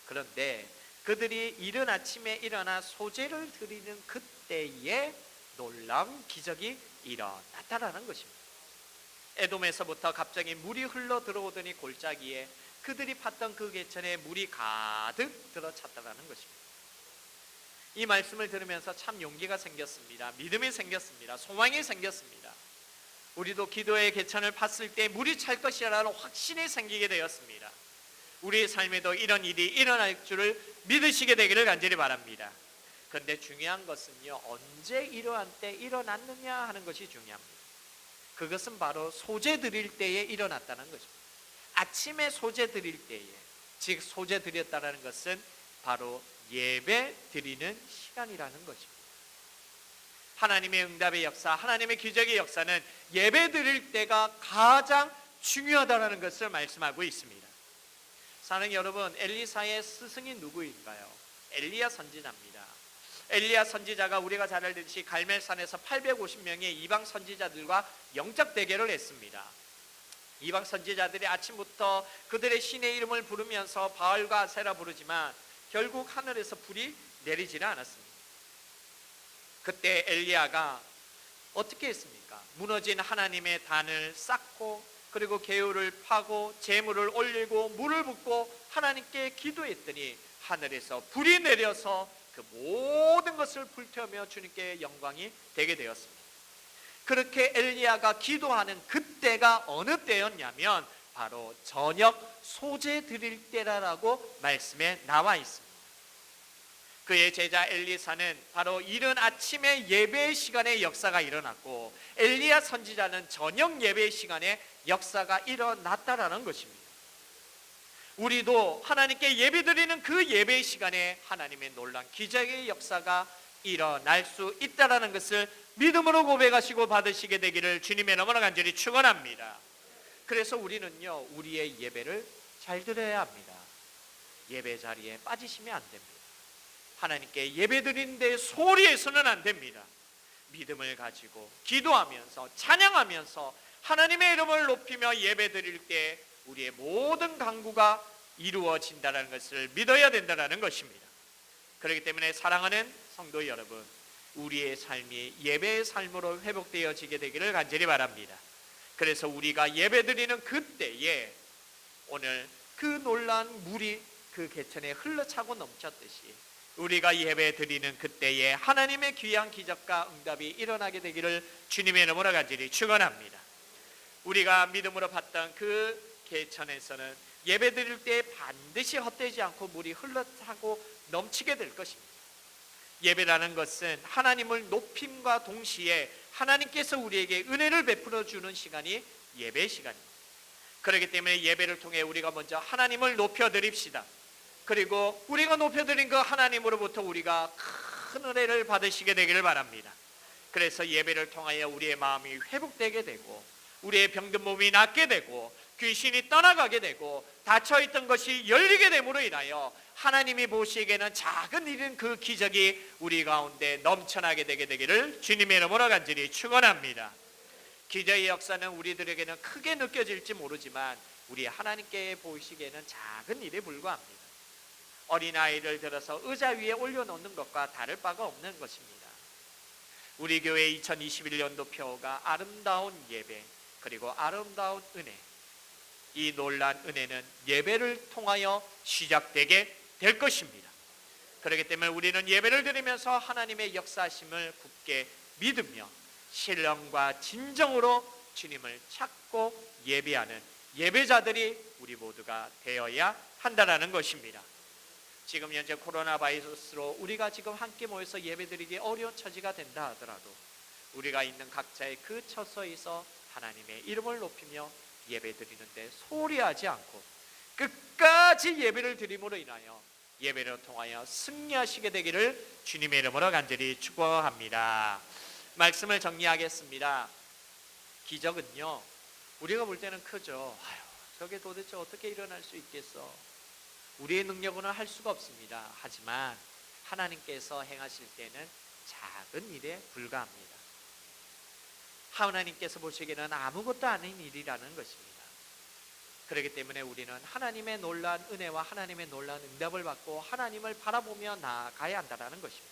그런데 그들이 이른 아침에 일어나 소제를 드리는 그때에 놀라운 기적이 일어났다라는 것입니다. 에돔에서부터 갑자기 물이 흘러 들어오더니 골짜기에 그들이 팠던 그 개천에 물이 가득 들어찼다라는 것입니다. 이 말씀을 들으면서 참 용기가 생겼습니다. 믿음이 생겼습니다. 소망이 생겼습니다. 우리도 기도의 개천을 팠을 때 물이 찰 것이라는 확신이 생기게 되었습니다. 우리의 삶에도 이런 일이 일어날 줄을 믿으시게 되기를 간절히 바랍니다. 그런데 중요한 것은요, 언제 이러한 때 일어났느냐 하는 것이 중요합니다. 그것은 바로 소제 드릴 때에 일어났다는 것입니다. 아침에 소제 드릴 때에, 즉 소제 드렸다는 것은 바로 예배 드리는 시간이라는 것입니다. 하나님의 응답의 역사, 하나님의 기적의 역사는 예배 드릴 때가 가장 중요하다는 것을 말씀하고 있습니다. 사랑하는 여러분, 엘리사의 스승이 누구인가요? 엘리야 선지자입니다. 엘리야 선지자가 우리가 잘 알듯이 갈멜산에서 850명의 이방 선지자들과 영적 대결을 했습니다. 이방 선지자들이 아침부터 그들의 신의 이름을 부르면서 바알과 아세라 부르지만 결국 하늘에서 불이 내리지는 않았습니다. 그때 엘리야가 어떻게 했습니까? 무너진 하나님의 단을 쌓고 그리고 개울을 파고 재물을 올리고 물을 붓고 하나님께 기도했더니 하늘에서 불이 내려서 그 모든 것을 불태우며 주님께 영광이 되게 되었습니다. 그렇게 엘리야가 기도하는 그때가 어느 때였냐면 바로 저녁 소제 드릴 때라고 말씀에 나와 있습니다. 그의 제자 엘리사는 바로 이른 아침에 예배 시간에 역사가 일어났고 엘리야 선지자는 저녁 예배 시간에 역사가 일어났다라는 것입니다. 우리도 하나님께 예배드리는 그 예배 시간에 하나님의 놀라운 기적의 역사가 일어날 수 있다라는 것을 믿음으로 고백하시고 받으시게 되기를 주님의 이름으로 간절히 축원합니다. 그래서 우리는요, 우리의 예배를 잘 드려야 합니다. 예배 자리에 빠지시면 안 됩니다. 하나님께 예배 드리는 데 소홀히해서는 안 됩니다. 믿음을 가지고 기도하면서 찬양하면서 하나님의 이름을 높이며 예배 드릴 때 우리의 모든 간구가 이루어진다는 것을 믿어야 된다는 것입니다. 그렇기 때문에 사랑하는 성도 여러분, 우리의 삶이 예배의 삶으로 회복되어지게 되기를 간절히 바랍니다. 그래서 우리가 예배 드리는 그때에 오늘 그 놀라운 물이 그 개천에 흘러차고 넘쳤듯이 우리가 예배 드리는 그때에 하나님의 귀한 기적과 응답이 일어나게 되기를 주님의 이름으로 간절히 축원합니다. 우리가 믿음으로 봤던 그 개천에서는 예배 드릴 때 반드시 헛되지 않고 물이 흘러차고 넘치게 될 것입니다. 예배라는 것은 하나님을 높임과 동시에 하나님께서 우리에게 은혜를 베풀어 주는 시간이 예배 시간입니다. 그렇기 때문에 예배를 통해 우리가 먼저 하나님을 높여 드립시다. 그리고 우리가 높여드린 그 하나님으로부터 우리가 큰 은혜를 받으시게 되기를 바랍니다. 그래서 예배를 통하여 우리의 마음이 회복되게 되고 우리의 병든 몸이 낫게 되고 귀신이 떠나가게 되고 닫혀있던 것이 열리게 됨으로 인하여 하나님이 보시기에는 작은 일인 그 기적이 우리 가운데 넘쳐나게 되게 되기를 주님의 이름으로 간절히 축원합니다. 기적의 역사는 우리들에게는 크게 느껴질지 모르지만 우리 하나님께 보시기에는 작은 일에 불과합니다. 어린아이를 들어서 의자 위에 올려놓는 것과 다를 바가 없는 것입니다. 우리 교회 2021년도 표어가 아름다운 예배 그리고 아름다운 은혜, 이 놀란 은혜는 예배를 통하여 시작되게 될 것입니다. 그렇기 때문에 우리는 예배를 드리면서 하나님의 역사하심을 굳게 믿으며 신령과 진정으로 주님을 찾고 예배하는 예배자들이 우리 모두가 되어야 한다는 것입니다. 지금 현재 코로나 바이러스로 우리가 지금 함께 모여서 예배드리기 어려운 처지가 된다 하더라도 우리가 있는 각자의 그 처소에서 하나님의 이름을 높이며 예배 드리는데 소홀히하지 않고 끝까지 예배를 드림으로 인하여 예배를 통하여 승리하시게 되기를 주님의 이름으로 간절히 축원합니다. 말씀을 정리하겠습니다. 기적은요, 우리가 볼 때는 크죠. 저게 도대체 어떻게 일어날 수 있겠어? 우리의 능력으로는 할 수가 없습니다. 하지만 하나님께서 행하실 때는 작은 일에 불과합니다. 하나님께서 보시기에는 아무것도 아닌 일이라는 것입니다. 그렇기 때문에 우리는 하나님의 놀라운 은혜와 하나님의 놀라운 응답을 받고 하나님을 바라보며 나아가야 한다는 것입니다.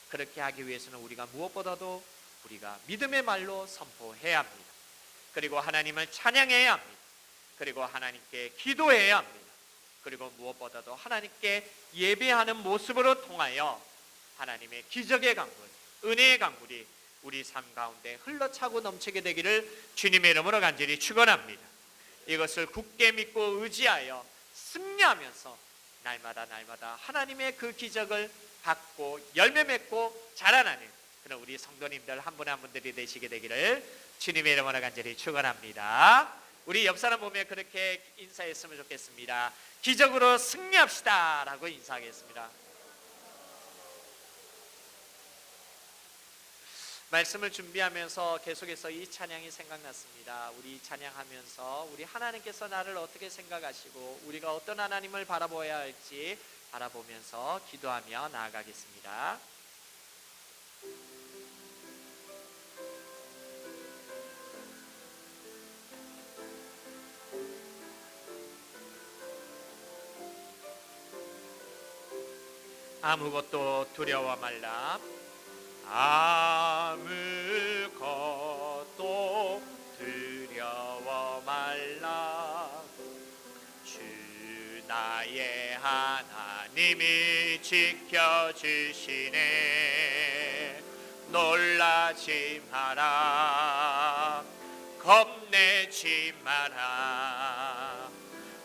그렇게 하기 위해서는 우리가 무엇보다도 우리가 믿음의 말로 선포해야 합니다. 그리고 하나님을 찬양해야 합니다. 그리고 하나님께 기도해야 합니다. 그리고 무엇보다도 하나님께 예배하는 모습으로 통하여 하나님의 기적의 강물, 은혜의 강물이 우리 삶 가운데 흘러차고 넘치게 되기를 주님의 이름으로 간절히 축원합니다. 이것을 굳게 믿고 의지하여 승리하면서 날마다 하나님의 그 기적을 받고 열매 맺고 자라나는 그런 우리 성도님들 한 분 한 분들이 되시게 되기를 주님의 이름으로 간절히 축원합니다. 우리 옆 사람 보면 그렇게 인사했으면 좋겠습니다. 기적으로 승리합시다 라고 인사하겠습니다. 말씀을 준비하면서 계속해서 이 찬양이 생각났습니다. 우리 찬양하면서 우리 하나님께서 나를 어떻게 생각하시고 우리가 어떤 하나님을 바라보아야 할지 바라보면서 기도하며 나아가겠습니다. 아무것도 두려워 말라. 아무것도 두려워 말라. 주 나의 하나님이 지켜주시네. 놀라지 마라. 겁내지 마라.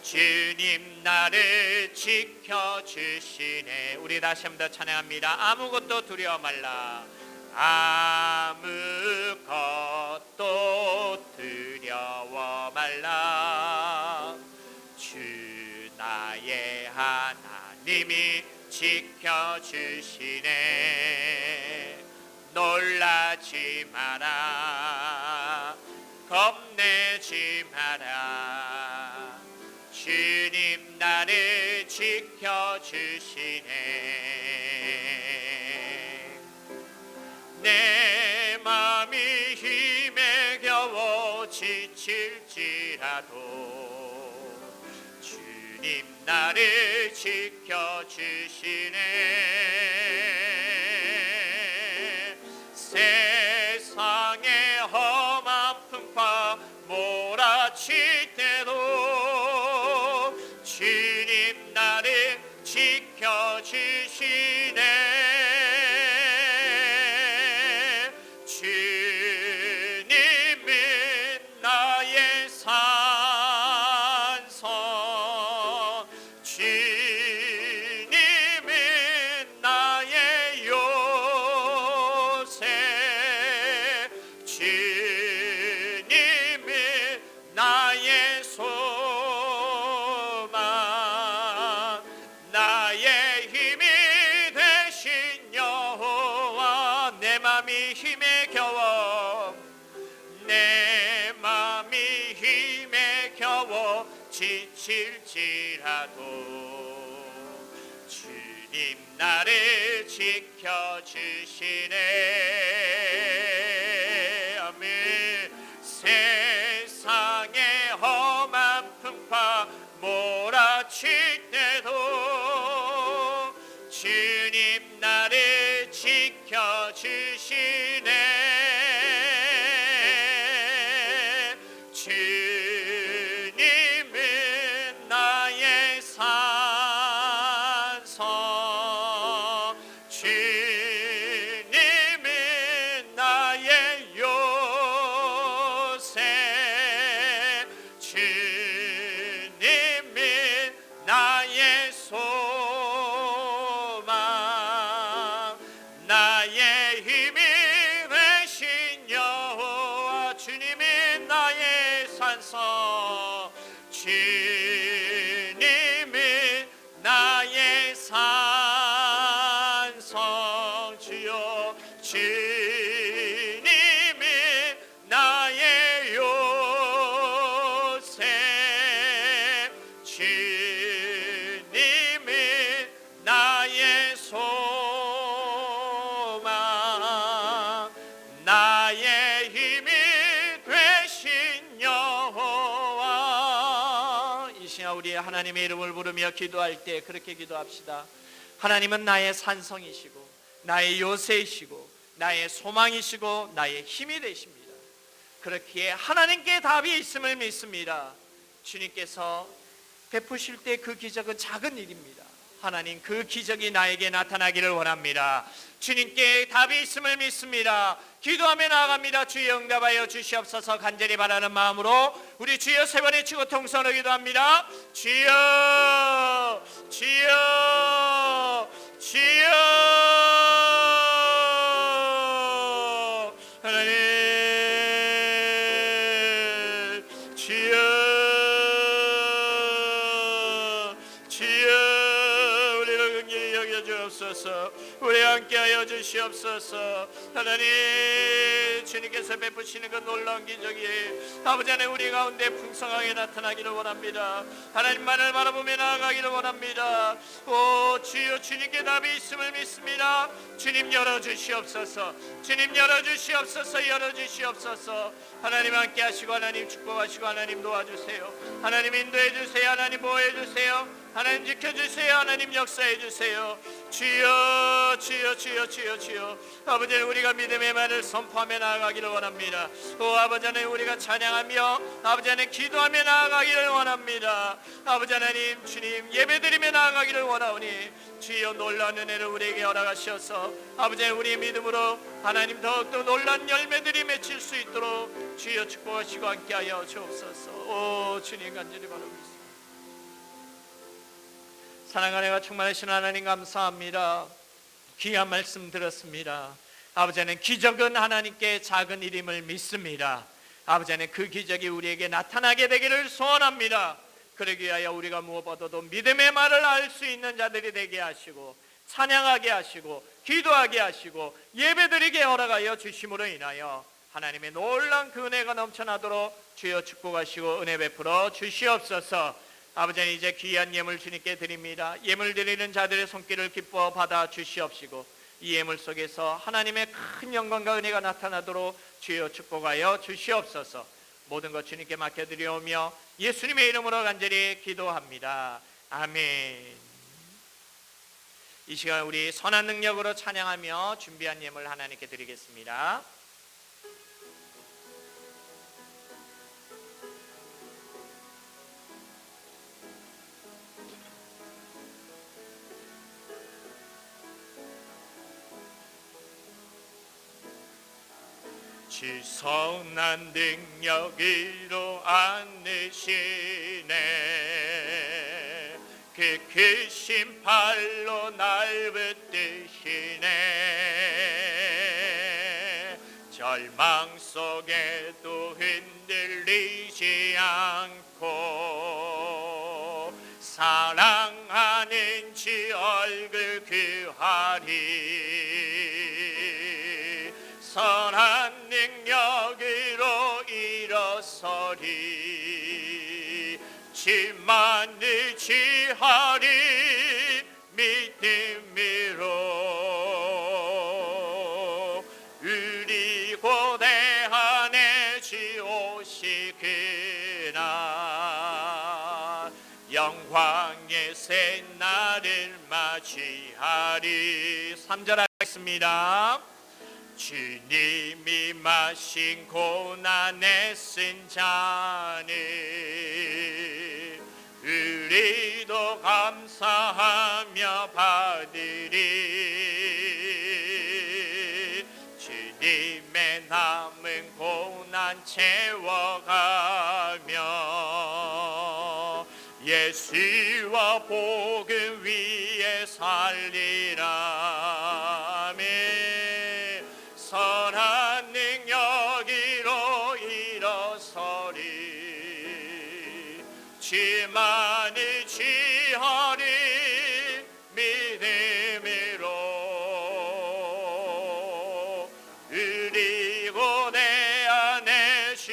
주님 나를 지켜주시네. 우리 다시 한 번 더 찬양합니다. 아무것도 두려워 말라. 아무것도 두려워 말라. 주 나의 하나님이 지켜주시네. 놀라지 마라. 겁내지 마라. 주님 나를 지켜주시네. 내 맘이 힘에 겨워 지칠지라도 주님 나를 지켜주시네. 세상의 험한 풍파 몰아칠 때도 주님 나를 지켜주시네. 주님은 나의 산성, 주님은 나의 요새, 주님은 나의 소망, 나의 힘이 되신 여호와. 내 맘이 힘에 겨워, 내 맘이 힘에 겨워 지칠지라도 주님 나를 지켜주시네. 아멘. 세상의 험한 풍파 몰아칠 때도 주님 나를 지켜주시네. 주님은 나의 산성, 주님은 하나님의 이름을 부르며 기도할 때 그렇게 기도합시다. 하나님은 나의 산성이시고 나의 요새이시고 나의 소망이시고 나의 힘이 되십니다. 그렇기에 하나님께 답이 있음을 믿습니다. 주님께서 베푸실 때 그 기적은 작은 일입니다. 하나님, 그 기적이 나에게 나타나기를 원합니다. 주님께 답이 있음을 믿습니다. 기도하며 나아갑니다. 주여 응답하여 주시옵소서. 간절히 바라는 마음으로 우리 주여 세 번 외치고 통성으로 기도합니다. 주여, 주여, 주여. 하나님, 주여, 주여, 우리를 긍휼히 여겨 주옵소서. 우리 함께하여 주시옵소서. 하나님, 주님께서 베푸시는 그 놀라운 기적이 아버지 하나님 우리 가운데 풍성하게 나타나기를 원합니다. 하나님만을 바라보며 나아가기를 원합니다. 오 주여, 주님께 답이 있음을 믿습니다. 주님 열어주시옵소서. 주님 열어주시옵소서. 열어주시옵소서. 하나님 함께하시고 하나님 축복하시고 하나님 도와주세요. 하나님 인도해주세요. 하나님 보호해주세요. 하나님 지켜주세요. 하나님 역사해주세요. 주여, 주여, 주여, 주여, 주여. 아버지, 우리가 믿음의 말을 선포하며 나아가기를 원합니다. 오 아버지 하나님, 우리가 찬양하며 아버지 하나님 기도하며 나아가기를 원합니다. 아버지 하나님, 주님 예배드리며 나아가기를 원하오니 주여 놀라운 은혜를 우리에게 허락하셔서 아버지 하나님 우리의 믿음으로 하나님 더욱더 놀라운 열매들이 맺힐 수 있도록 주여 축복하시고 함께하여 주옵소서. 오 주님 간절히 바라고 있습니다. 사랑하는 은혜가 충만하신 하나님 감사합니다. 귀한 말씀 들었습니다. 아버지 하나님, 기적은 하나님께 작은 일임을 믿습니다. 아버지 하나님, 그 기적이 우리에게 나타나게 되기를 소원합니다. 그러기 위하여 우리가 무엇보다도 믿음의 말을 알 수 있는 자들이 되게 하시고 찬양하게 하시고 기도하게 하시고 예배드리게 허락하여 주심으로 인하여 하나님의 놀라운 그 은혜가 넘쳐나도록 주여 축복하시고 은혜 베풀어 주시옵소서. 아버지 하나님, 이제 귀한 예물 주님께 드립니다. 예물 드리는 자들의 손길을 기뻐 받아 주시옵시고 이 예물 속에서 하나님의 큰 영광과 은혜가 나타나도록 주여 축복하여 주시옵소서. 모든 것 주님께 맡겨드리오며 예수님의 이름으로 간절히 기도합니다. 아멘. 이 시간 우리 선한 능력으로 찬양하며 준비한 예물 하나님께 드리겠습니다. 지선한 능력으로 안으시네. 그 크신 팔로 날 붙드시네. 절망 속에도 흔들리지 않고 사랑하는 주 얼굴 그하리. 선한 능력으로 일어서리. 주만을 지하리 믿음으로. 우리 고대 안에 주 오시그날 영광의 새날을 맞이하리. 3절 하겠습니다. 주님이 마신 고난에 쓴 잔을 우리도 감사하며 받으리. 주님의 남은 고난 채워가며 예수와 복음 위에 살리라. 선한 능력으로 일어서리. 주만을 지하리 믿음으로. 우리 고대 안에 주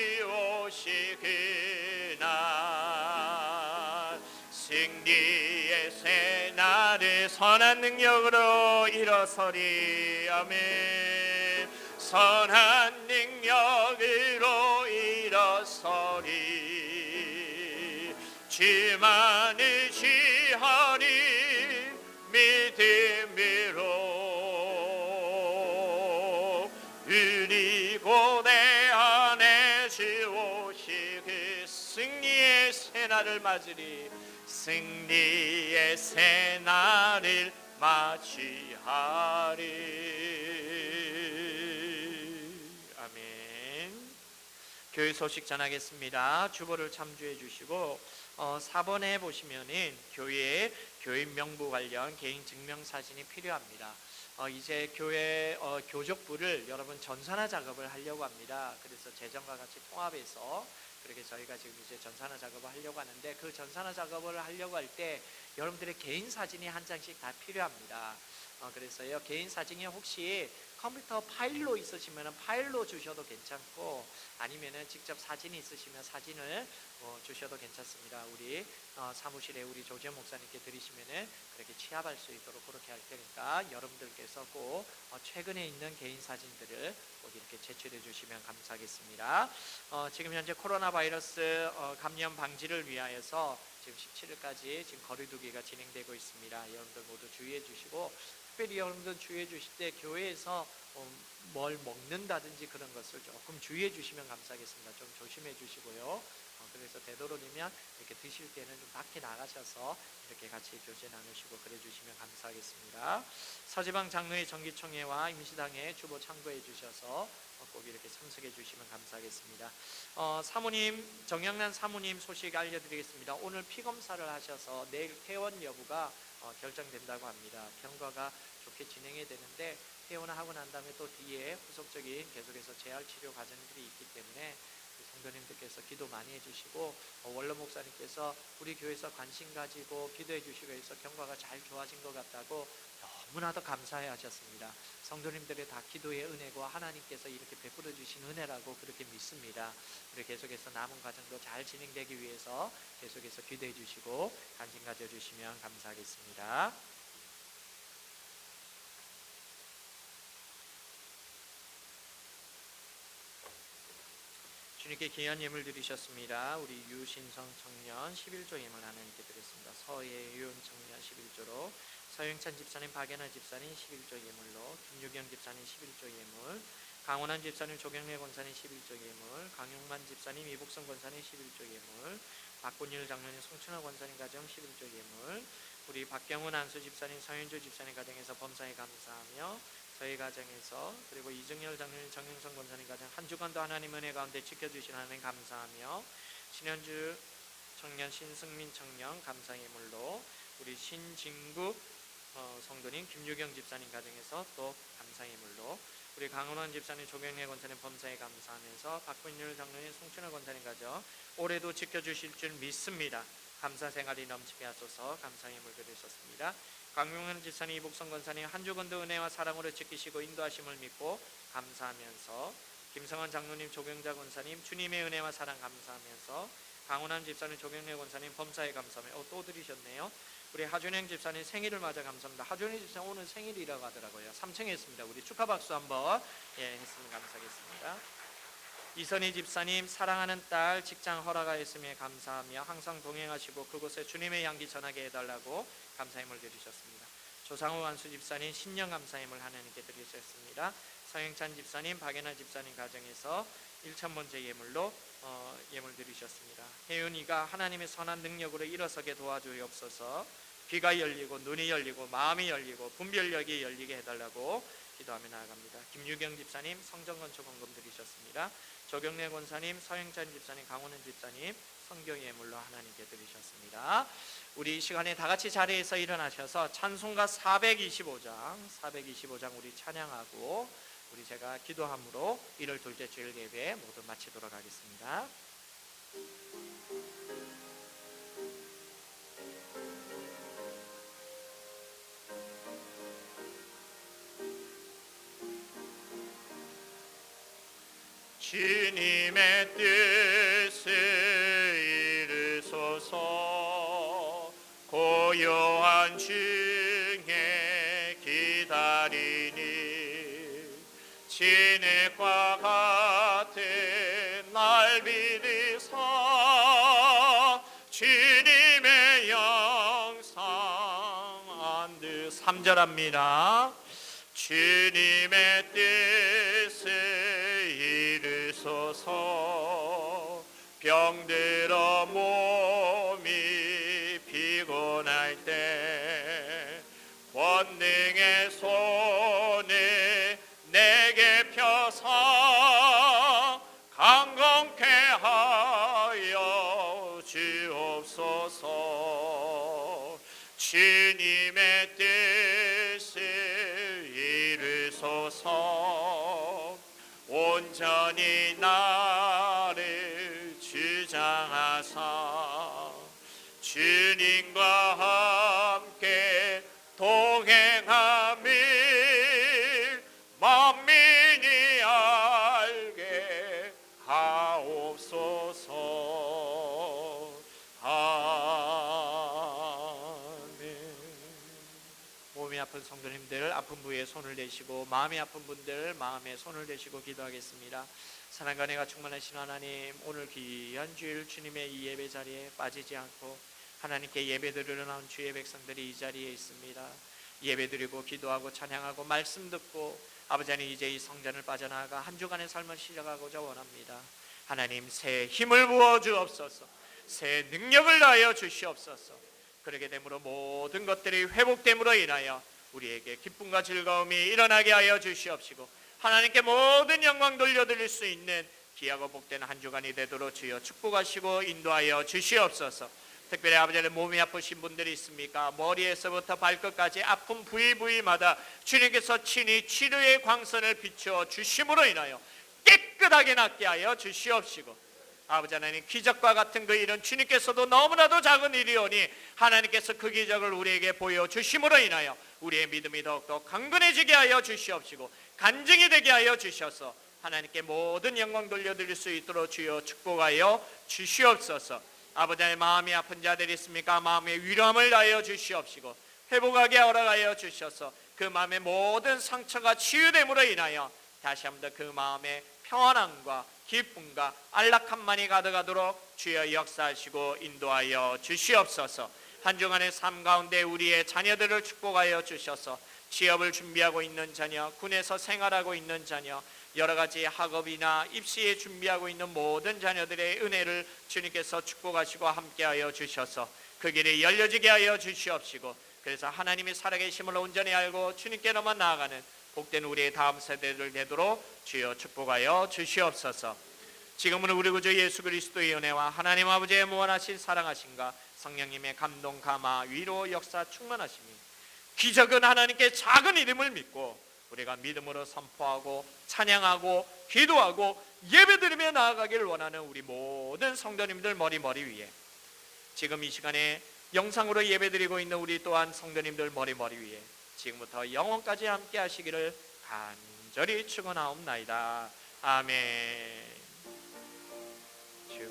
오시그날 승리의 새날을 선한 능력으로 일어서리. 아멘. 선한 능력으로 일어서리. 주만을 그리고 내 안에 주 오시 그 승리의 새날을 맞으리 승리의 새날을 맞이하리. 아멘. 교회 소식 전하겠습니다. 주보를 참조해 주시고 4번에 보시면은 교인 명부 관련 개인 증명사진이 필요합니다. 이제 교회 교족부를 여러분 전산화 작업을 하려고 합니다. 그래서 재정과 같이 통합해서 그렇게 저희가 지금 이제 전산화 작업을 하려고 하는데 그 전산화 작업을 하려고 할 때 여러분들의 개인 사진이 한 장씩 다 필요합니다. 그래서요 개인 사진이 혹시 컴퓨터 파일로 있으시면 파일로 주셔도 괜찮고 아니면은 직접 사진이 있으시면 사진을 주셔도 괜찮습니다. 우리 사무실에 우리 조재 목사님께 드리시면은 그렇게 취합할 수 있도록 그렇게 할 테니까 여러분들께서 꼭 최근에 있는 개인 사진들을 꼭 이렇게 제출해 주시면 감사하겠습니다. 지금 현재 코로나 바이러스 감염 방지를 위하여서 지금 17일까지 지금 거리두기가 진행되고 있습니다. 여러분들 모두 주의해 주시고 특별히 여러분들 주의해 주실 때 교회에서 뭘 먹는다든지 그런 것을 조금 주의해 주시면 감사하겠습니다. 좀 조심해 주시고요. 그래서 되도록이면 이렇게 드실 때는 좀 밖에 나가셔서 이렇게 같이 교제 나누시고 그래 주시면 감사하겠습니다. 서지방 장로회 정기총회와 임시당회 주보 참고해 주셔서 꼭 이렇게 참석해 주시면 감사하겠습니다. 사모님 정영란 사모님 소식 알려드리겠습니다. 오늘 피검사를 하셔서 내일 퇴원 여부가 결정된다고 합니다. 경과가 좋게 진행이 되는데 퇴원을 하고 난 다음에 또 뒤에 후속적인 계속해서 재활 치료 과정들이 있기 때문에 성도님들께서 기도 많이 해주시고 원로 목사님께서 우리 교회에서 관심 가지고 기도해 주시고 해서 경과가 잘 좋아진 것 같다고 너무나도 감사해 하셨습니다. 성도님들의 다 기도의 은혜고 하나님께서 이렇게 베풀어 주신 은혜라고 그렇게 믿습니다. 우리 계속해서 남은 과정도 잘 진행되기 위해서 계속해서 기도해 주시고 관심 가져주시면 감사하겠습니다. 주님께 귀한 예물 드리셨습니다. 우리 유신성 청년 11조 예물 하나님께 드렸습니다. 서예윤 청년 11조로 서영찬 집사님, 박연아 집사님 11조 예물로 김유경 집사님 11조 예물, 강원한 집사님, 조경래 권사님 11조 예물, 강용만 집사님, 이복성 권사님 11조 예물, 박군일 장로님, 송춘하 권사님 가정 11조 예물, 우리 박경훈 안수 집사님, 서현주 집사님 가정에서 범사에 감사하며 저희 가정에서 그리고 이정열 장로님, 정영선 권사님 가정 한 주간도 하나님 은혜 가운데 지켜주신 하나님 감사하며 신현주 청년, 신승민 청년 감사 예물로 우리 신진구 성도님, 김유경 집사님 가정에서 또 감사 예물로 우리 강원원 집사님, 조경래 권사님 범사에 감사하면서 박근율 장로님, 송춘하 권사님 가정 올해도 지켜주실 줄 믿습니다. 감사 생활이 넘치게 하소서. 감사 예물 드리셨습니다. 강용현 집사님, 이복성 권사님 한 주간도 은혜와 사랑으로 지키시고 인도하심을 믿고 감사하면서 김성환 장로님, 조경자 권사님 주님의 은혜와 사랑 감사하면서 강원한 집사님, 조경래 권사님 범사에 감사하며 또 드리셨네요. 우리 하준영 집사님 생일을 맞아 감사합니다. 하준영 집사님 오늘 생일이라고 하더라고요. 3층에 있습니다. 우리 축하 박수 한번 했으면 감사하겠습니다. 이선희 집사님 사랑하는 딸 직장 허락하였음에 감사하며 항상 동행하시고 그곳에 주님의 향기 전하게 해달라고 감사함을 드리셨습니다. 조상우 안수 집사님 신령 감사함을 하나님께 드리셨습니다. 서영찬 집사님, 박연아 집사님 가정에서 1,000번째 예물로 예물 드리셨습니다. 혜윤이가 하나님의 선한 능력으로 일어서게 도와주옵소서. 귀가 열리고 눈이 열리고 마음이 열리고 분별력이 열리게 해달라고 기도하며 나아갑니다. 김유경 집사님 성전건축 헌금 드리셨습니다. 조경래 권사님, 서영찬 집사님, 강원은 집사님 성경 예물로 하나님께 드리셨습니다. 우리 이 시간에 다 같이 자리에서 일어나셔서 찬송가 425장 우리 찬양하고 우리 제가 기도함으로 1월 둘째 주일 예배 모두 마치도록 하겠습니다. 주님의 뜻을 이루소서. 고요한 중에 기다리니 진흙과 같은 날 믿으사 주님의 영상 안드 3절합니다. 주님의 뜻을 병들어 몸이 피곤할 때 권능의 손을 내게 펴사 강건케 하여 주옵소서. 주님의 뜻을 이루소서. 온전히 나를 주장하사 주님과 함께 동행함을 만민이 알게 하옵소서. 아멘. 몸이 아픈 성도님들 아픈 부위에 손을 대시고, 마음이 아픈 분들 마음에 손을 대시고 기도하겠습니다. 사랑과 은혜가 충만하신 하나님, 오늘 귀한 주일 주님의 이 예배 자리에 빠지지 않고 하나님께 예배드리러 나온 주의 백성들이 이 자리에 있습니다. 예배드리고 기도하고 찬양하고 말씀 듣고 아버지 하나님, 이제 이 성전을 빠져나가 한 주간의 삶을 시작하고자 원합니다. 하나님, 새 힘을 부어 주옵소서. 새 능력을 다하여 주시옵소서. 그렇게 되므로 모든 것들이 회복됨으로 인하여 우리에게 기쁨과 즐거움이 일어나게 하여 주시옵시고, 하나님께 모든 영광 돌려드릴 수 있는 귀하고 복된 한 주간이 되도록 주여 축복하시고 인도하여 주시옵소서. 특별히 아버지 하나님, 몸이 아프신 분들이 있습니까? 머리에서부터 발끝까지 아픈 부위마다 주님께서 친히 치료의 광선을 비추어 주심으로 인하여 깨끗하게 낫게 하여 주시옵시고, 아버지 하나님, 기적과 같은 그 일은 주님께서도 너무나도 작은 일이오니 하나님께서 그 기적을 우리에게 보여주심으로 인하여 우리의 믿음이 더욱더 강건해지게 하여 주시옵시고, 간증이 되게 하여 주셔서 하나님께 모든 영광 돌려드릴 수 있도록 주여 축복하여 주시옵소서. 아버지 하나님, 마음이 아픈 자들이 있습니까? 마음의 위로함을 다하여 주시옵시고, 회복하게 허락하여 주셔서 그 마음의 모든 상처가 치유됨으로 인하여 다시 한번 더 그 마음의 평안함과 기쁨과 안락함만이 가득하도록 주여 역사하시고 인도하여 주시옵소서. 한 주간의 삶 가운데 우리의 자녀들을 축복하여 주셔서 취업을 준비하고 있는 자녀, 군에서 생활하고 있는 자녀, 여러 가지 학업이나 입시에 준비하고 있는 모든 자녀들의 은혜를 주님께서 축복하시고 함께하여 주셔서 그 길이 열려지게 하여 주시옵시고, 그래서 하나님이 살아계심을 온전히 알고 주님께로만 나아가는 복된 우리의 다음 세대들 되도록 주여 축복하여 주시옵소서. 지금은 우리 구주 예수 그리스도의 은혜와 하나님 아버지의 무한하신 사랑하심과 성령님의 감동, 감화, 위로, 역사 충만하심이, 기적은 하나님께 작은 이름을 믿고 우리가 믿음으로 선포하고 찬양하고 기도하고 예배드리며 나아가기를 원하는 우리 모든 성도님들 머리 위에, 지금 이 시간에 영상으로 예배드리고 있는 우리 또한 성도님들 머리 위에 지금부터 영원까지 함께 하시기를 간절히 축원하옵나이다. 아멘. 주